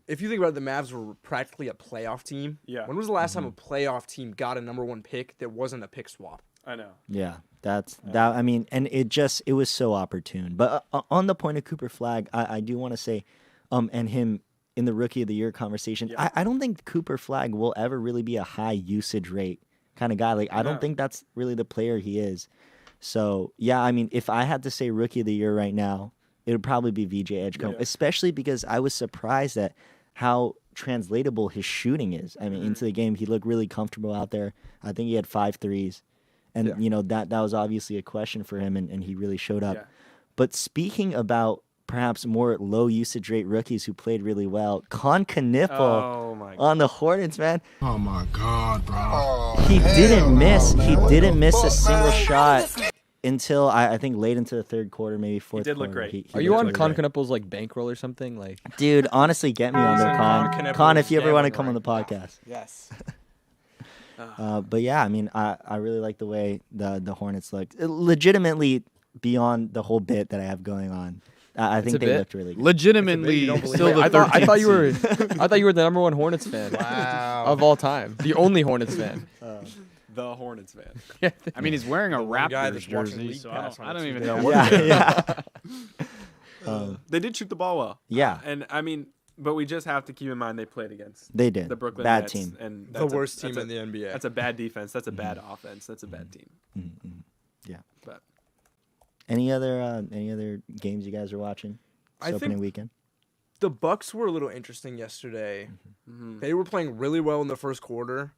If you think about it, the Mavs were practically a playoff team. Yeah. When was the last time a playoff team got a #1 pick that wasn't a pick swap? I know. Yeah, that's that. I mean, and it was so opportune. But on the point of Cooper Flag, I do want to say, and him in the Rookie of the Year conversation, Yeah. I don't think Cooper Flag will ever really be a high usage rate kind of guy. Like I No. don't think that's really the player he is. So yeah, I mean, if I had to say Rookie of the Year right now, it would probably be VJ Edgecombe, Yeah. especially because I was surprised at how translatable his shooting is. I mean, Mm-hmm. into the game, he looked really comfortable out there. I think he had 5 threes. And, Yeah. you know, that was obviously a question for him, and he really showed up. Yeah. But speaking about perhaps more low usage rate rookies who played really well, Con Kniffle Oh my god. on the Hornets, man. Oh my God, bro. Oh, He hell didn't miss. no, man. He What didn't the miss a fuck, single man? shot until I think late into the third quarter, maybe fourth did look quarter. great. He are you looked on really Con great. Knupple's like bankroll or something? Like Dude, honestly, get me on He's there, on Con. Con Con, if you ever Knupple's want to come on gambling the podcast. yes. But yeah, I mean, I really like the way the Hornets looked. Legitimately, beyond the whole bit that I have going on, I think a they bit? looked really good. Legitimately, don't believe still it. the I thought you 13th were seed. I thought you were the #1 Hornets fan Wow. of all time. The only Hornets fan. The Hornets fan. I mean, he's wearing a The one guy Raptors that's watching jersey, League so Pass on I don't TV. even Yeah, know. what- Yeah, yeah. They did shoot the ball well. Yeah. And I mean, but we just have to keep in mind they played against They did. the Brooklyn Bad Nets, team. and The that's worst that's team in the NBA. That's a bad defense. That's a bad offense. That's a bad team. Yeah. But Any other games you guys are watching? I This opening think- weekend. The Bucks were a little interesting yesterday. They were playing really well in the first quarter.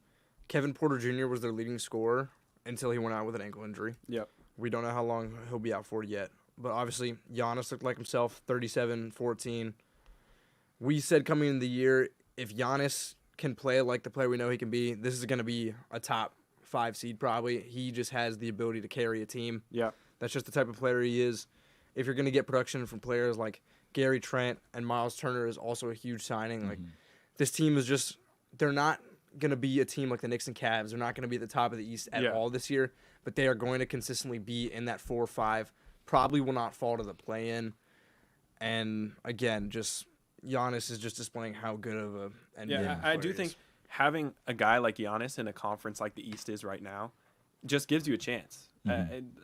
Kevin Porter Jr. was their leading scorer until he went out with an ankle injury. yep. We don't know how long he'll be out for yet. But obviously, Giannis looked like himself, 37, 14. We said coming into the year, if Giannis can play like the player we know he can be, this is going to be a top 5 seed probably. He just has the ability to carry a team. Yep. That's just the type of player he is. If you're going to get production from players like Gary Trent and Miles Turner is also a huge signing. Like this team is just, they're not going to be a team like the Knicks and Cavs. They're not going to be at the top of the East at Yeah. all this year, but they are going to consistently be in that 4 or 5. Probably will not fall to the play-in. And again, just Giannis is just displaying how good of a NBA Yeah, player I do he think is. having a guy like Giannis in a conference like the East is right now just gives you a chance.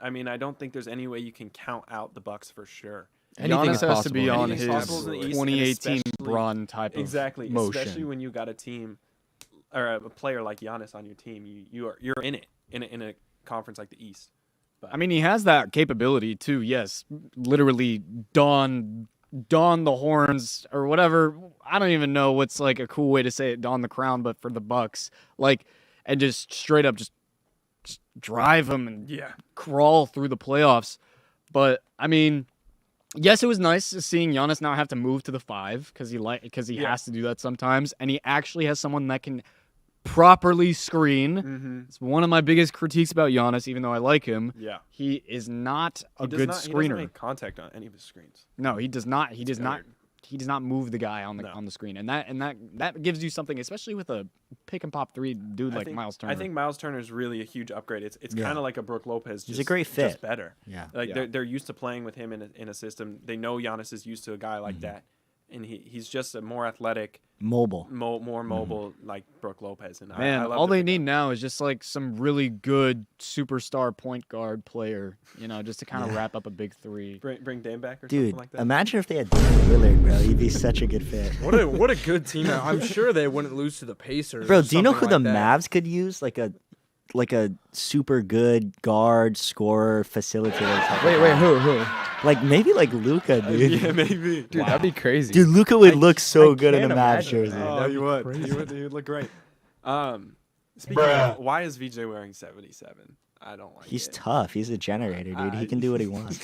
I mean, I don't think there's any way you can count out the Bucks for sure. Anything Giannis is has possible. to be on Anything's his possible in the East, and 2018 especially- run type of Exactly, motion. especially when you got a team or a player like Giannis on your team. You're in it in a conference like the East. I mean, he has that capability too. Yes, literally don the horns or whatever. I don't even know what's like a cool way to say it. Don the crown, but for the Bucks, like, and just straight up just drive them and crawl through the playoffs. But I mean, yes, it was nice seeing Giannis now have to move to the 5 because he has to do that sometimes, and he actually has someone that can properly screen. Mm-hmm. It's one of my biggest critiques about Giannis, even though I like him. Yeah, He is not a He does good not- He screener. doesn't make contact on any of his screens. No, he does not. He does not. weird. He does not move the guy on the No. screen, and that gives you something, especially with a pick and pop 3 dude like Miles Turner. I think Miles Turner is really a huge upgrade. It's Yeah. kind of like a Brooke Lopez. He's Just, a great fit. Just better. Yeah. Like Yeah. they're used to playing with him in a system. They know Giannis is used to a guy like that, and he's just a more athletic, Mobile. more mobile like Brooke Lopez. And Man, I love all the they pickup. need now is just like some really good superstar point guard player, just to kind of wrap up a big 3. Bring Dame back or Dude, something like that. imagine if they had Damian Lillard, bro. He'd be such a good fit. What a good team. I'm sure they wouldn't lose to the Pacers. Bro, or do you know who something the like that. Mavs could use? Like a super good guard, scorer, facilitator. Wait, who? Like maybe like Luca, dude. yeah, maybe. Dude, that'd be crazy. Dude, Luca would look so I good in a can't Mavs imagine, jersey. man. Oh, That'd he be would. crazy. He would look great. Speaking of, why is VJ wearing 77? I don't like He's it. tough. He's a generator, dude. He can do what he wants.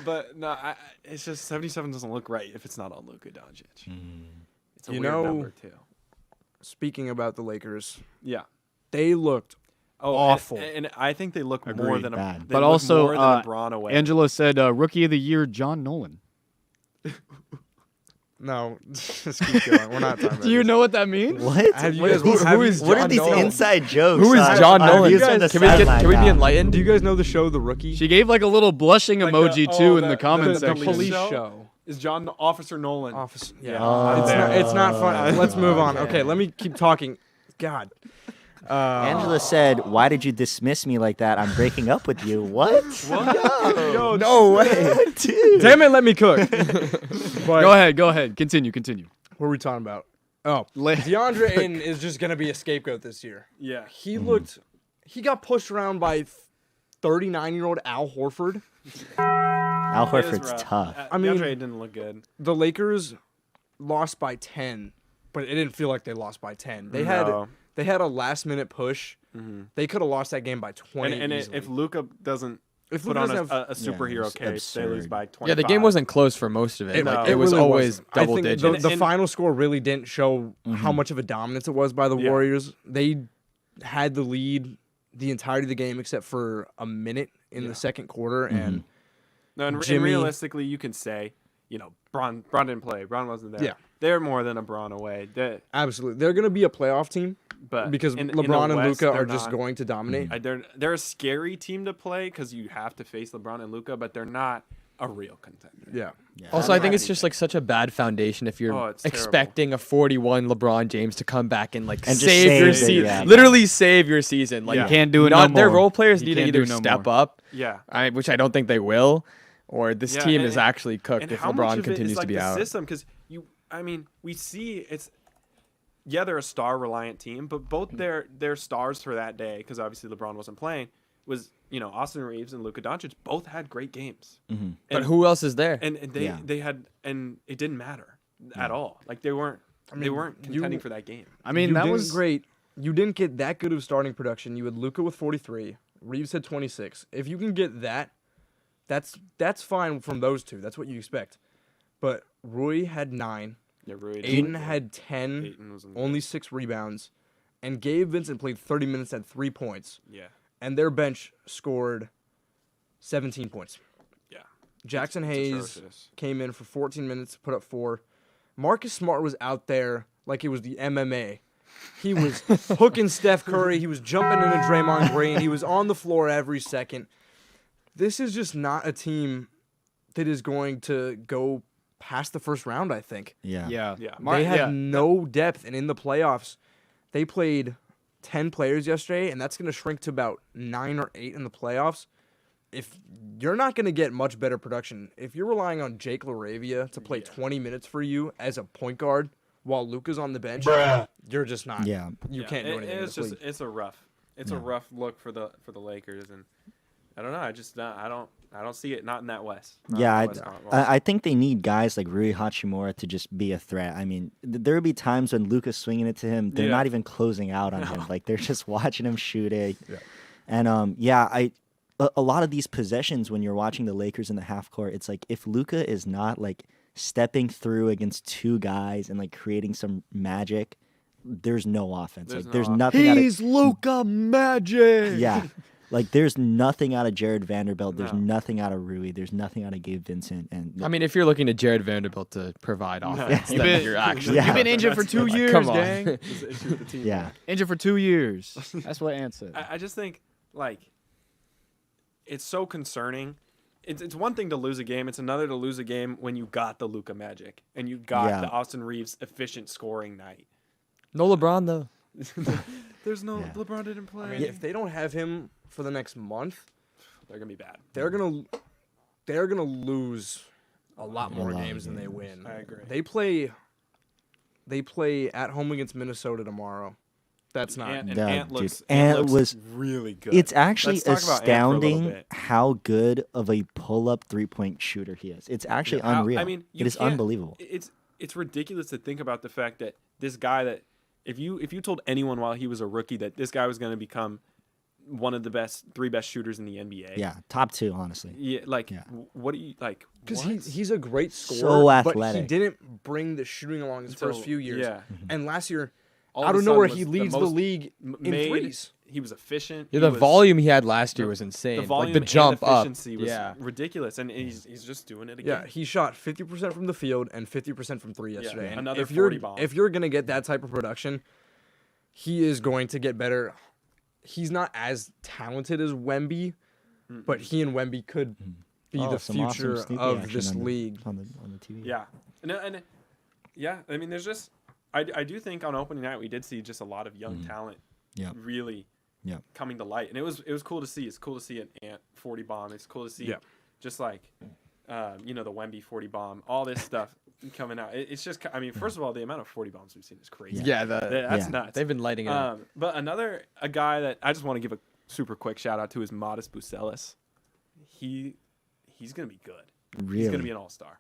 But no, it's just 77 doesn't look right if it's not on Luka Doncic. It's a You weird know- number too. Speaking about the Lakers, Yeah. they looked awful. And I think they look more Agreed. than Bad. they But look also, more than LeBron away. Angela said Rookie of the Year, John Nolan. No, just keep going. We're not talking about Do you this. know what that means? What? Have you What guys- are these- who is what are John these Nolan? inside jokes? Who is John Our Nolan? views from the Can we sideline be now. enlightened? Do you guys know the show The Rookie? She gave like a little blushing Like emoji too in the comment the section. police Police show? show. Is John Officer Nolan? Office. Yeah. Yeah. It's not fun. Let's move on. Okay. Okay, let me keep talking. God. Angela said, "Why did you dismiss me like that? I'm breaking up with you." What? Yo, no way. Dude. Damn it, let me cook. But Go ahead. Continue. what are we talking about? Oh, La- DeAndre Ayton is just going to be a scapegoat this year. Yeah. He got pushed around by 39-year-old Al Horford. Al It was Horford's rough. tough. I mean- DeAndre didn't look good. The Lakers lost by 10, but it didn't feel like they lost by 10. They No. had a last-minute push. They could have lost that game by 20 And easily. if Luka doesn't If put Luka on doesn't have- a superhero it's case, they lose absurd. by 25. Yeah, the game wasn't close for most of it. No. Like, it was really always wasn't. double I think digits. The And- final score really didn't show how much of a dominance it was by the Yeah. Warriors. They had the lead the entirety of the game except for a minute in the second quarter, and No, and Jimmy- realistically, you can say, Bron didn't play. Bron wasn't there. Yeah. They're more than a Bron away. absolutely, they're going to be a playoff team But because in the LeBron and West, Luka they're are just not- going to dominate. They're a scary team to play because you have to face LeBron and Luka, but they're not a real contender. Yeah. Also, I think it's just like such a bad foundation if you're Oh, it's terrible. expecting a 41 LeBron James to come back and like And just save your save it, season, yeah. literally save your season. Like You can't do it no Their more. role players You need to can't do either no step more. up, Yeah. which I don't think they will, or this Yeah, team and- is actually cooked And if how much LeBron of it continues is like to be the out. system? Because we see it's. Yeah, they're a star-reliant team, but both their stars for that day, because obviously LeBron wasn't playing, was Austin Reeves and Luka Doncic both had great games. But who else is there? And they Yeah. they had, and it didn't matter at all. Like they weren't contending for that game. I mean, You that didn't was great. You didn't get that good of starting production. You had Luka with 43. Reeves had 26. If you can get that, that's fine from those two. That's what you expect. But Rui had 9. Yeah, Rui Aiden had 10, Ayton was in the only 6 rebounds, and Gabe Vincent played 30 minutes at 3 points, Yeah, and their bench scored 17 points. yeah. Jackson It's Hayes atrocious. came in for 14 minutes, put up 4. Marcus Smart was out there like it was the MMA. He was hooking Steph Curry. He was jumping into Draymond Green. He was on the floor every second. This is just not a team that is going to go past the first round, I think. Yeah. yeah. Yeah. They have no depth, and in the playoffs, they played 10 players yesterday, and that's going to shrink to about 9 or 8 in the playoffs. If you're not going to get much better production, if you're relying on Jake LaRavia to play 20 minutes for you as a point guard while Luka's on the bench, you're just not. Yeah. You Yeah, can't do anything. in It's this just league. it's a rough look for the Lakers, and I don't know. I don't see it. Not in that West. Not Yeah, in the West Conference. I think they need guys like Rui Hachimura to just be a threat. I mean, there would be times when Luka's swinging it to him, they're Yeah. not even closing out on him. Like they're just watching him shoot it. Yeah. And a lot of these possessions when you're watching the Lakers in the half court, it's like if Luka is not like stepping through against 2 guys and like creating some magic, there's no offense. There's like no there's offense. nothing out of He's Luka Magic. yeah. Like there's nothing out of Jared Vanderbilt. There's No. nothing out of Rui. There's nothing out of Gabe Vincent. And I mean, if you're looking to Jared Vanderbilt to provide offense, You've then been- you're actually. Yeah. You've been injured for 2 years, Come on. gang. It's the issue with the team. yeah. Injured for 2 years. That's what Ant said. I just think like it's so concerning. It's one thing to lose a game. It's another to lose a game when you got the Luka magic and you got Yeah. the Austin Reeves efficient scoring night. No LeBron though. There's no Yeah. LeBron didn't play. Yeah, if they don't have him for the next month, They're gonna be bad. they're gonna lose a lot more lot of games than they games. win. I agree. They play at home against Minnesota tomorrow. That's not. And Yeah, Ant dude. looks Ant looks was- really good. It's actually Let's talk about Ant for a little astounding bit. how good of a pull-up three-point shooter he is. It's actually How- unreal. I mean, it is unbelievable. It's ridiculous to think about the fact that this guy that if you told anyone while he was a rookie that this guy was going to become one of the 3 best shooters in the NBA. Yeah, top 2, honestly. Yeah, like Yeah. what do you like? Because what? he's a great scorer, So but he athletic. didn't bring the shooting along his Until- first few years. yeah. And last year, All out of a of nowhere, sudden he was the leads the most league in made threes. he was efficient. Yeah, He the was- volume he had last year was The insane. volume like the jump and up. efficiency was Yeah. ridiculous, and he's just doing it again. Yeah, he shot 50% from the field and 50% from three yesterday. And another if you're 40 bomb. if you're gonna get that type of production, he is going to get better. He's not as talented as Wemby, but he and Wemby could be the some awesome future sneaky of action this on the- league. on the TV. Yeah, and yeah, I mean, there's just I do think on opening night we did see just a lot of young talent, Yeah. really, Yeah. coming to light, and it was cool to see. It's cool to see an Ant 40 bomb. It's cool to see, just like, the Wemby 40 bomb, all this stuff coming out. It's just, I mean, first of all, the amount of 40 bombs we've seen is crazy. Yeah, That's Yeah. nuts. they've been lighting it up. But a guy that I just want to give a super quick shout out to is Modest Bucelis. He's gonna be good. Really? He's gonna be an all-star.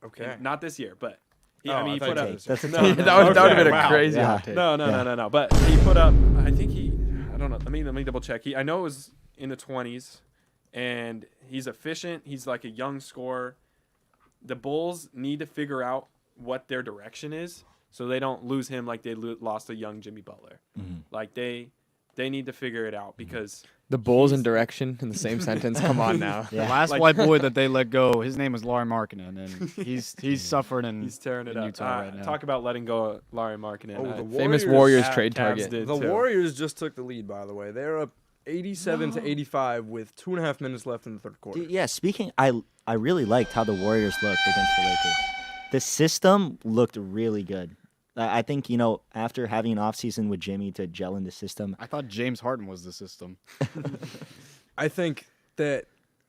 Okay. Not this year, but he I thought put you up. said That's a No, tough- no, that would have been wow. a crazy Yeah. hot take. No. But he put up. I think I don't know. Let me double check. I know it was in the 20s, and he's efficient. He's like a young scorer. The Bulls need to figure out what their direction is, so they don't lose him like they lost a young Jimmy Butler. Like they need to figure it out because The Bulls in direction in the same sentence. Come on now. The last Like- white boy that they let go, his name was Larry Markkinen, and he's suffering in he's tearing it in up. Utah right now. Talk about letting go of Larry Markkinen. Oh, the Famous Warriors- Warriors Cavs trade target. did The too. Warriors just took the lead, by the way. They're up 87 to 85 with 2.5 minutes left in the third quarter. Yeah, speaking, I really liked how the Warriors looked against the Lakers. The system looked really good. I think, after having an offseason with Jimmy to gel in the system, I thought James Harden was the system. I think that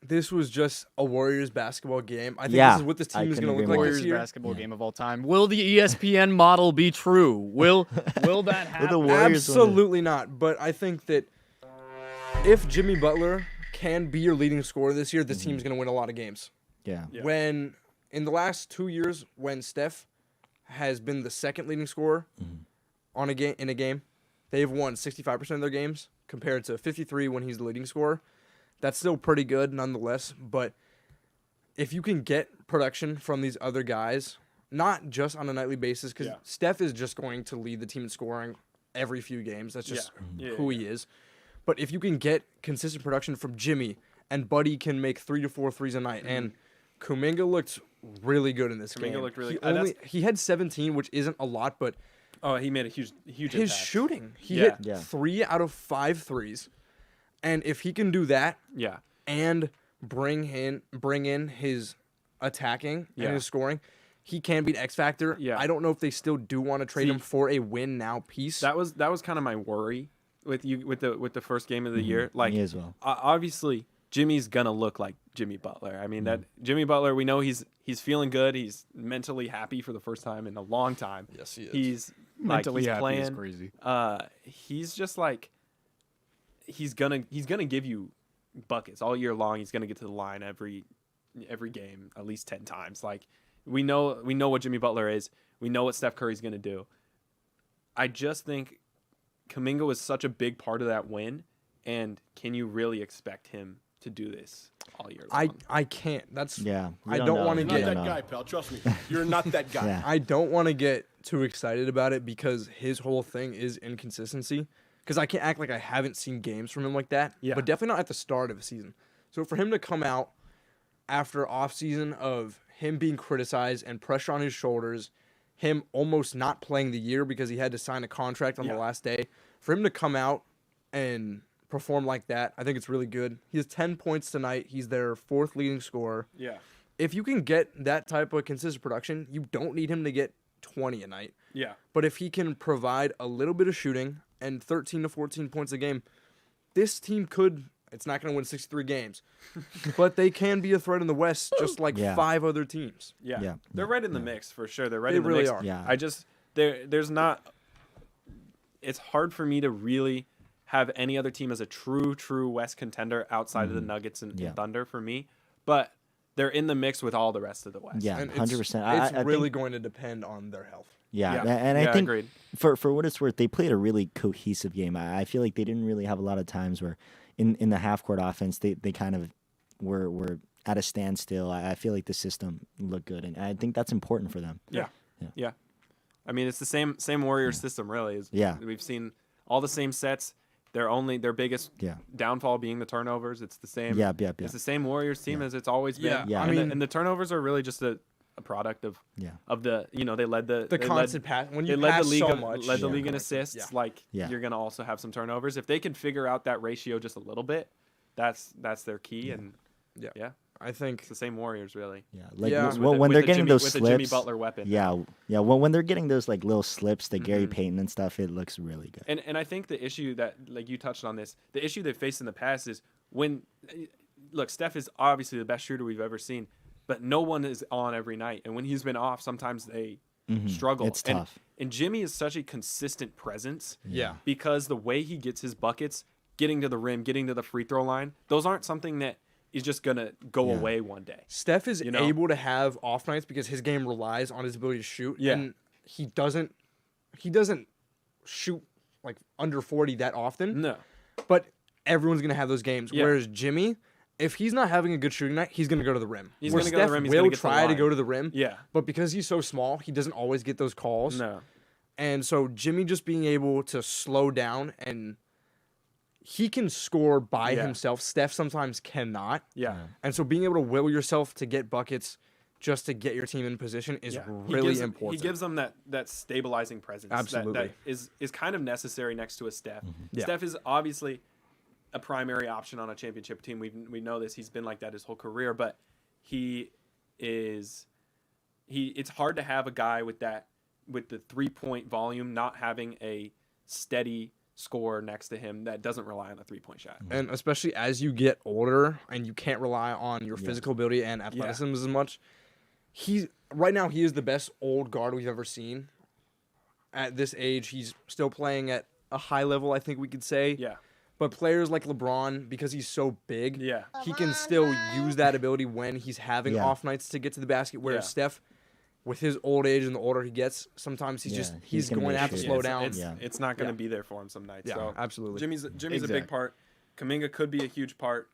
this was just a Warriors basketball game. I think Yeah, this is what this I team is couldn't going to agree look like more. this Warriors year. basketball game of all time. Will the ESPN model be true? Will that happen? the Warriors win it. Absolutely not. But I think that if Jimmy Butler can be your leading scorer this year, this team's going to win a lot of games. yeah. Yeah. When in the last 2 years, when Steph has been the second leading scorer on a game in a game, they've won 65% of their games compared to 53 when he's the leading scorer. That's still pretty good nonetheless, but if you can get production from these other guys, not just on a nightly basis, because Yeah. Steph is just going to lead the team in scoring every few games. That's just Yeah. who he is. But if you can get consistent production from Jimmy and Buddy can make 3 to 4 threes a night, and Kuminga looked really good in this game. Kuminga looked really he good. he had 17, which isn't a lot, but Oh, he made a huge his impact. shooting, he Yeah. hit Yeah. 3 out of 5 threes. And if he can do that Yeah. and bring in his attacking Yeah. and his scoring, he can be an X factor. Yeah. I don't know if they still do want to trade See, him for a win now piece. That was kind of my worry with the first game of the year. Like Me as well. Obviously Jimmy's gonna look like Jimmy Butler. I mean that Jimmy Butler, we know he's feeling good. He's mentally happy for the first time in a long time. Yes, he is. He's Mentally he's happy playing. is crazy. He's just like he's gonna give you buckets all year long. He's gonna get to the line every game at least 10 times. Like we know what Jimmy Butler is. We know what Steph Curry's gonna do. I just think Kuminga was such a big part of that win, and can you really expect him to do this all year long? I can't. That's Yeah. we I don't know. wanna We get- don't That know. guy, pal. Trust me. You're not that guy. Yeah. I don't want to get too excited about it because his whole thing is inconsistency. Because I can't act like I haven't seen games from him like that. Yeah. But definitely not at the start of a season. So for him to come out after off season of him being criticized and pressure on his shoulders, him almost not playing the year because he had to sign a contract on Yeah. the last day, for him to come out and perform like that, I think it's really good. He has 10 points tonight. He's their 4th leading scorer. yeah. If you can get that type of consistent production, you don't need him to get 20 a night. Yeah. But if he can provide a little bit of shooting and 13 to 14 points a game, this team could, it's not going to win 63 games, but they can be a threat in the West just like Yeah. 5 other teams. Yeah. Yeah. They're right in the mix for sure. They're right They in the really mix. are. Yeah. I just there's not it's hard for me to really have any other team as a true West contender outside of the Nuggets and Yeah. Thunder for me. But they're in the mix with all the rest of the West. Yeah, And 100%. It's I really think, going to depend on their health. yeah, Yeah. and Yeah, I think agreed. for what it's worth, they played a really cohesive game. I feel like they didn't really have a lot of times where in the half court offense they kind of were at a standstill. I feel like the system looked good, and I think that's important for them. Yeah. Yeah. Yeah. I mean, it's the same Warriors system really. Yeah. We've seen all the same sets. Their biggest Yeah. downfall being the turnovers. It's the same. Yeah. It's the same Warriors team as it's always been. Yeah, Yeah. I mean, and the turnovers are really just a product of the they led the constant pass. When you they led pass the league so of- much, led the Yeah. league in assists. Yeah. Like Yeah. you're gonna also have some turnovers. If they can figure out that ratio just a little bit, that's their key. And Yeah. I think it's the same Warriors really. Yeah. Like Yeah. when they're getting those with slips. a Jimmy Butler weapon. Yeah. When they're getting those like little slips, the Gary Payton and stuff, it looks really good. And I think the issue that, like you touched on this, the issue they faced in the past is when, look, Steph is obviously the best shooter we've ever seen, but no one is on every night. And when he's been off, sometimes they struggle. It's tough. And Jimmy is such a consistent presence yeah. because the way he gets his buckets, getting to the rim, getting to the free throw line, those aren't something that is just going to go away one day. Steph is You know? able to have off nights because his game relies on his ability to shoot. Yeah. And he doesn't shoot like under 40 that often. No. But everyone's gonna have those games. Yeah. Whereas Jimmy, if he's not having a good shooting night, he's gonna go to the rim. He's Where gonna go to the Steph rim, he's will gonna get to the try to line. go to the rim. Yeah. But because he's so small, he doesn't always get those calls. No. And so Jimmy just being able to slow down and he can score by Yeah. himself. Steph sometimes cannot. Yeah. And so being able to will yourself to get buckets just to get your team in position is Yeah. really important. He gives them that stabilizing presence. Absolutely. That is kind of necessary next to a Steph. Yeah. Steph is obviously a primary option on a championship team. We know this. He's been like that his whole career, but it's hard to have a guy with the 3-point volume not having a steady score next to him that doesn't rely on a 3-point shot. And especially as you get older and you can't rely on your physical ability and athleticism as much, right now he is the best old guard we've ever seen. At this age, he's still playing at a high level, I think we could say. Yeah. But players like LeBron, because he's so big, Yeah. he can still use that ability when he's having Yeah. off nights to get to the basket. Whereas Yeah. Steph, with his old age and the older he gets, sometimes he's he's gonna going be to a have to shooter. slow down. It's not going to be there for him some nights. Yeah, so absolutely. Jimmy's a Exactly. big part. Kuminga could be a huge part.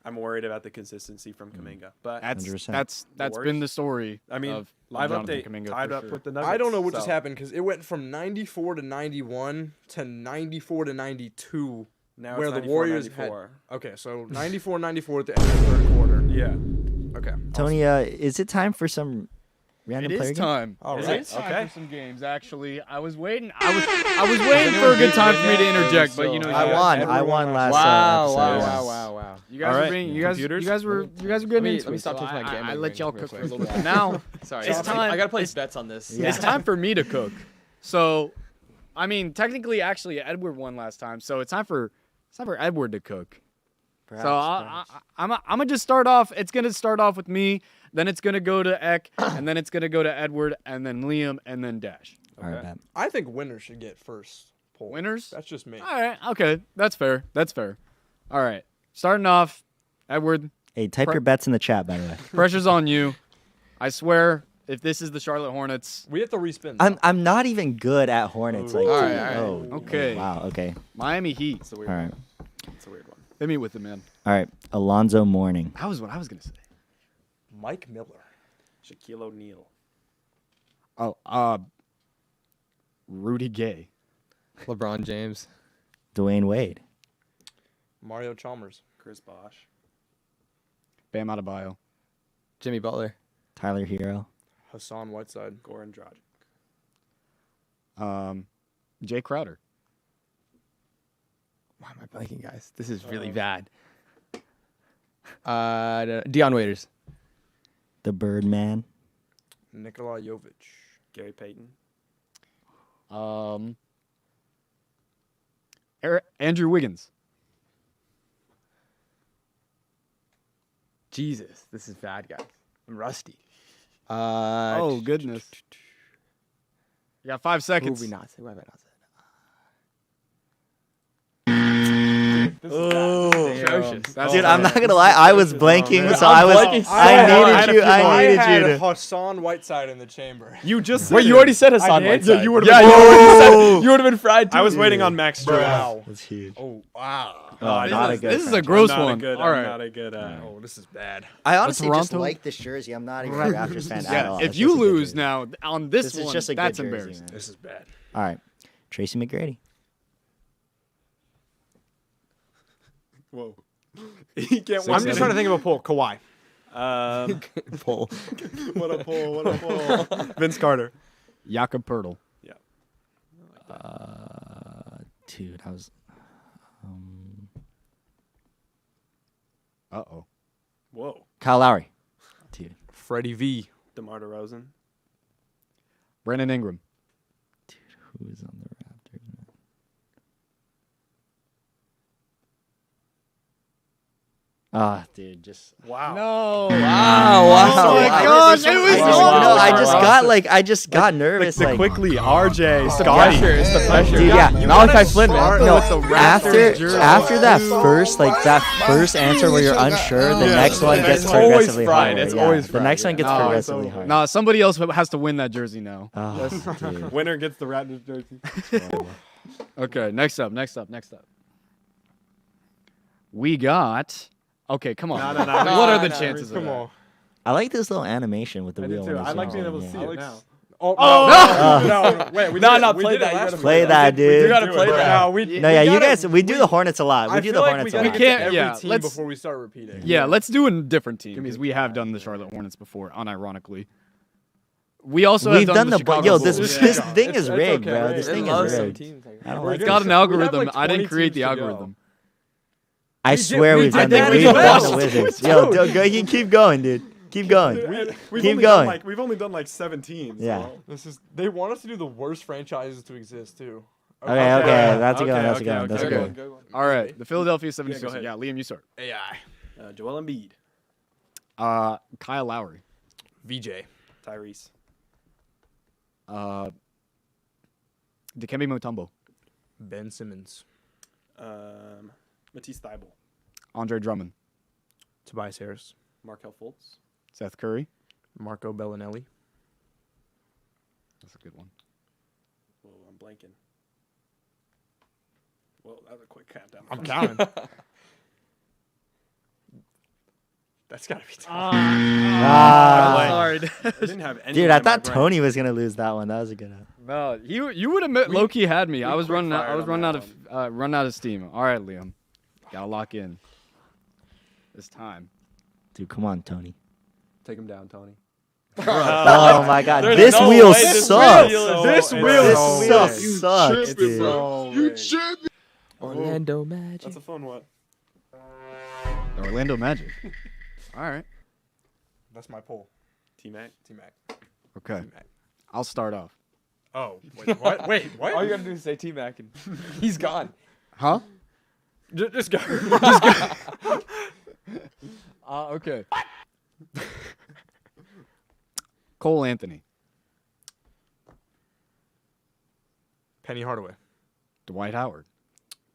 I'm worried about the consistency from Kuminga. But That's 100%. that's Worst. been the story. I mean, of live Jonathan update Kuminga tied for up sure. with the Nuggets. I don't know what just so happened because it went from 94 to 91 to 94 to 92. Now where it's the 94, Warriors 94. Okay, so 94 at the end of the third quarter. Yeah. Okay. Tony, is it time for some It random player is game? time. All It right. is time Okay. for some games. Actually, I was waiting. I was waiting for a good time for me to interject, but you know, I won last Wow, episode. wow. You guys All were right, being, you computers. guys were getting into let me it, stop so touching my I gambling let ring y'all real cook for a quick. little bit. Now Sorry, it's time. I gotta place it's, bets on this. Yeah. it's time for me to cook. So, I mean, technically, actually, Edward won last time, so it's time for Edward to cook. Perhaps, So I'm gonna just start off. It's gonna start off with me, then it's gonna go to Eck, and then it's gonna go to Edward, and then Liam, and then Dash. All right, bet. I think winners should get first poll. Winners? That's just me. All right, okay, that's fair. All right, starting off, Edward, Hey, type your bets in the chat, by the way. pressure's on you. I swear, if this is the Charlotte Hornets, We have to respin. I'm not even good at Hornets. Like, All right. oh, Okay. wow. Okay. Miami Heat. It's a weird All one. right. It's a weird one. Hit me with it, man. All right. Alonzo Mourning. That was what I was gonna say. Mike Miller. Shaquille O'Neal. Oh, Rudy Gay. LeBron James. Dwayne Wade. Mario Chalmers. Chris Bosh. Bam Adebayo. Jimmy Butler. Tyler Hero. Hassan Whiteside. Goran Dragic. Jay Crowder. Why am I blanking, guys? This is really bad. Deion Waiters. The Birdman. Nikola Jovic. Gary Payton. Andrew Wiggins. Jesus, this is bad, guys. I'm rusty. Oh goodness. You got 5 Who seconds. have we not said? What have I not said? Atrocious. That's Dude, I'm not gonna lie. I was blanking, so I'm I blanking was. so I hard. needed you. I needed had you to. Hassan Whiteside in the chamber. You just Wait, you already said Hassan did? Whiteside. Yeah, you you would would've have been- you would have been fried too. I was waiting on Max Strus. Wow. That's huge. Oh, wow. Not a good. this is a franchise. gross I'm not one. A good, All I'm right. not a good. Oh, this is bad. I honestly just Toronto? like this jersey. I'm not even a Raptors fan at Yeah, all. if It's you just a good lose jersey. now on this is one, just a good that's jersey, embarrassing. man. This is bad. All right, Tracy McGrady. Whoa. He can't I'm just trying to think of a poll. Kawhi. Pull. What a pull. What a pull. Vince Carter. Jakob Poeltl. Yeah. Dude, I was. Uh-oh. Whoa. Kyle Lowry. Dude. Freddie V. DeMar DeRozan. Brandon Ingram. Who is on the Raptors, man? Ah, dude, just. Wow. No. Wow! Oh my gosh, it was No, hard. I just got nervous. The Like, quickly, RJ, It's the Scotty. pressure. It's the pressure. Dude, yeah. Malachi Flynn, man. start no, with the Raptors jersey. after that first answer where you're unsure, the Yeah. next one gets It's always progressively fried. harder. It's yeah. always The fried, next one yeah. gets No, progressively harder. Nah, somebody else has to win that jersey now. Oh, dude. Winner gets the Raptors jersey. Okay, next up. We got. Okay, come on. No, no, What are no, the no, chances of come that? on. I like this little animation with the I do wheel. too. when I it's like being on, able to yeah. see it now. Oh, No, wait. We No, did no, it. We play did it that. You last gotta week. Play that, dude. You gotta Do play it. that. No, we. No, yeah, you gotta- guys, we do the Hornets a lot. We I do feel the like Hornets we a gotta lot. get can't- every yeah, team let's- before we start repeating. Yeah, let's do a different team Give me because the we have time. done the Charlotte Hornets before, unironically. We also We've have done the the Chicago yo. Bulls. This Yeah. thing is It's rigged, okay, bro. right? This They thing love is some rigged. teams like I don't We're like good. It's it. got an We have, algorithm. like, I didn't 20 create the teams to go. algorithm. I swear we we've did done that. the We we've did done that. the Wizards. Yo, go, you keep going, dude. Keep going. We've Keep only going. Done we've only done like 7 teams. Yeah. So. This is. They want us to do the worst franchises to exist too. Okay, that's a good one. That's a okay, good one. That's a okay. good one. All right, the Philadelphia 76ers. ahead. Yeah, Liam, you start. AI. Joel Embiid, Kyle Lowry. VJ. Tyrese, Dikembe Mutombo. Ben Simmons. Matisse Thybulle, Andre Drummond. Tobias Harris. Markelle Fultz, Seth Curry. Marco Bellinelli. That's a good one. Whoa, I'm blanking. Whoa, that was a quick countdown. I'm counting. That's gotta be tough. Ah. hard. I didn't have any. Dude, I thought Tony was gonna lose that one. That was a good one. No, you would have low key had me. I was running out. I was quick-fired on running out of steam. All right, Liam, gotta lock in. This time. Dude, come on, Tony. Take him down, Tony. Oh my God, There's this no wheel way this sucks. wheel is This so- wheel This is wheel so sucks, dude. so rigged. Orlando Magic. That's a fun one. The Orlando Magic. All right. That's my poll. T-Mac. T-Mac. Okay. I'll start off. Oh, wait, what? Wait, what? All you gotta do is say T-Mac and he's gone. Huh? Just go. Okay. Cole Anthony. Penny Hardaway. Dwight Howard.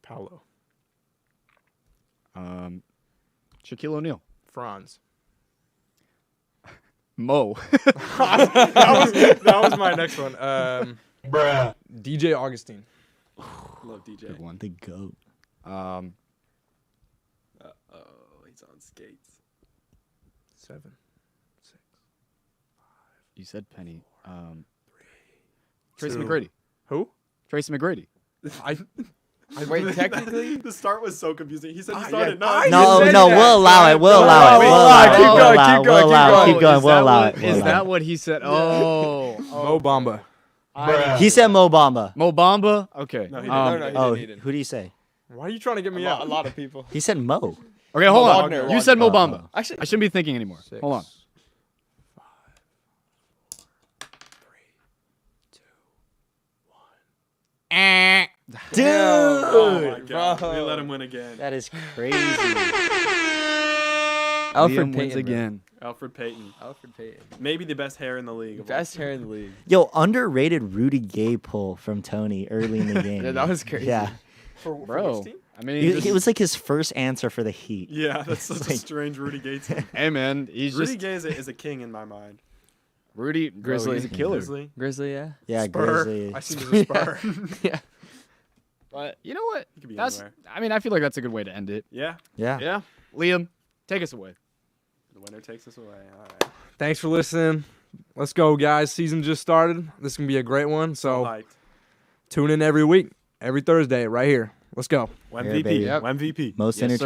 Paolo. Shaquille O'Neal. Franz. Mo. That was my next one. DJ Augustine. Love DJ. Good one. The GOAT. Oh, he's on skates. 7. 6. You said Penny. Tracy 2. McGrady. Who? Tracy McGrady. Wait, technically, The start was so confusing. He said he yeah, started. No, said no, that. we'll allow it. We'll Wait, allow it. wait, We'll wait, allow it. keep We'll going, allow it. keep We'll going, allow it. keep Keep going. We'll allow it. Is that what he said? Oh. Mo Bamba. He said Mo Bamba. Mo Bamba? Okay. No, he didn't. no, Oh, he didn't. who do you say? Why are you trying to get me A out? lot of people. He said Mo. Okay, hold on. Wagner, You said Mo Wagner. Bamba. Actually, I shouldn't be thinking anymore. 6. Hold on. 5. 4. 3. 2. 1. Dude. Oh my god. Bro. We let him win again. That is crazy. Alfred Liam Payton wins again. Alfred Payton. Alfred Payton. Maybe the best hair in the league. of all Best time. hair in the league. Yo, underrated Rudy Gay pull from Tony early in the game. Yeah, that was crazy. Yeah. For Bro. which team? I mean, It was like his first answer for the Heat. Yeah, that's such a Like- strange Rudy Gay team. hey, man. He's Rudy just. Gay is a king in my mind. Rudy. Grizzly. Bro, he's a killer. Grizzly. Grizzly, yeah. Yeah, Spur. Grizzly. I see him as a spur. Yeah. But you know what? He could be That's. anywhere. I mean, I feel like that's a good way to end it. Yeah. Yeah. Yeah. Liam, take us away. The winner takes us away. All right. Thanks for listening. Let's go, guys. Season just started. This is going to be a great one. So Hyped. tune in every week, every Thursday, right here. Let's go. WEMVP. baby. WEMVP. Most Yes, entertaining.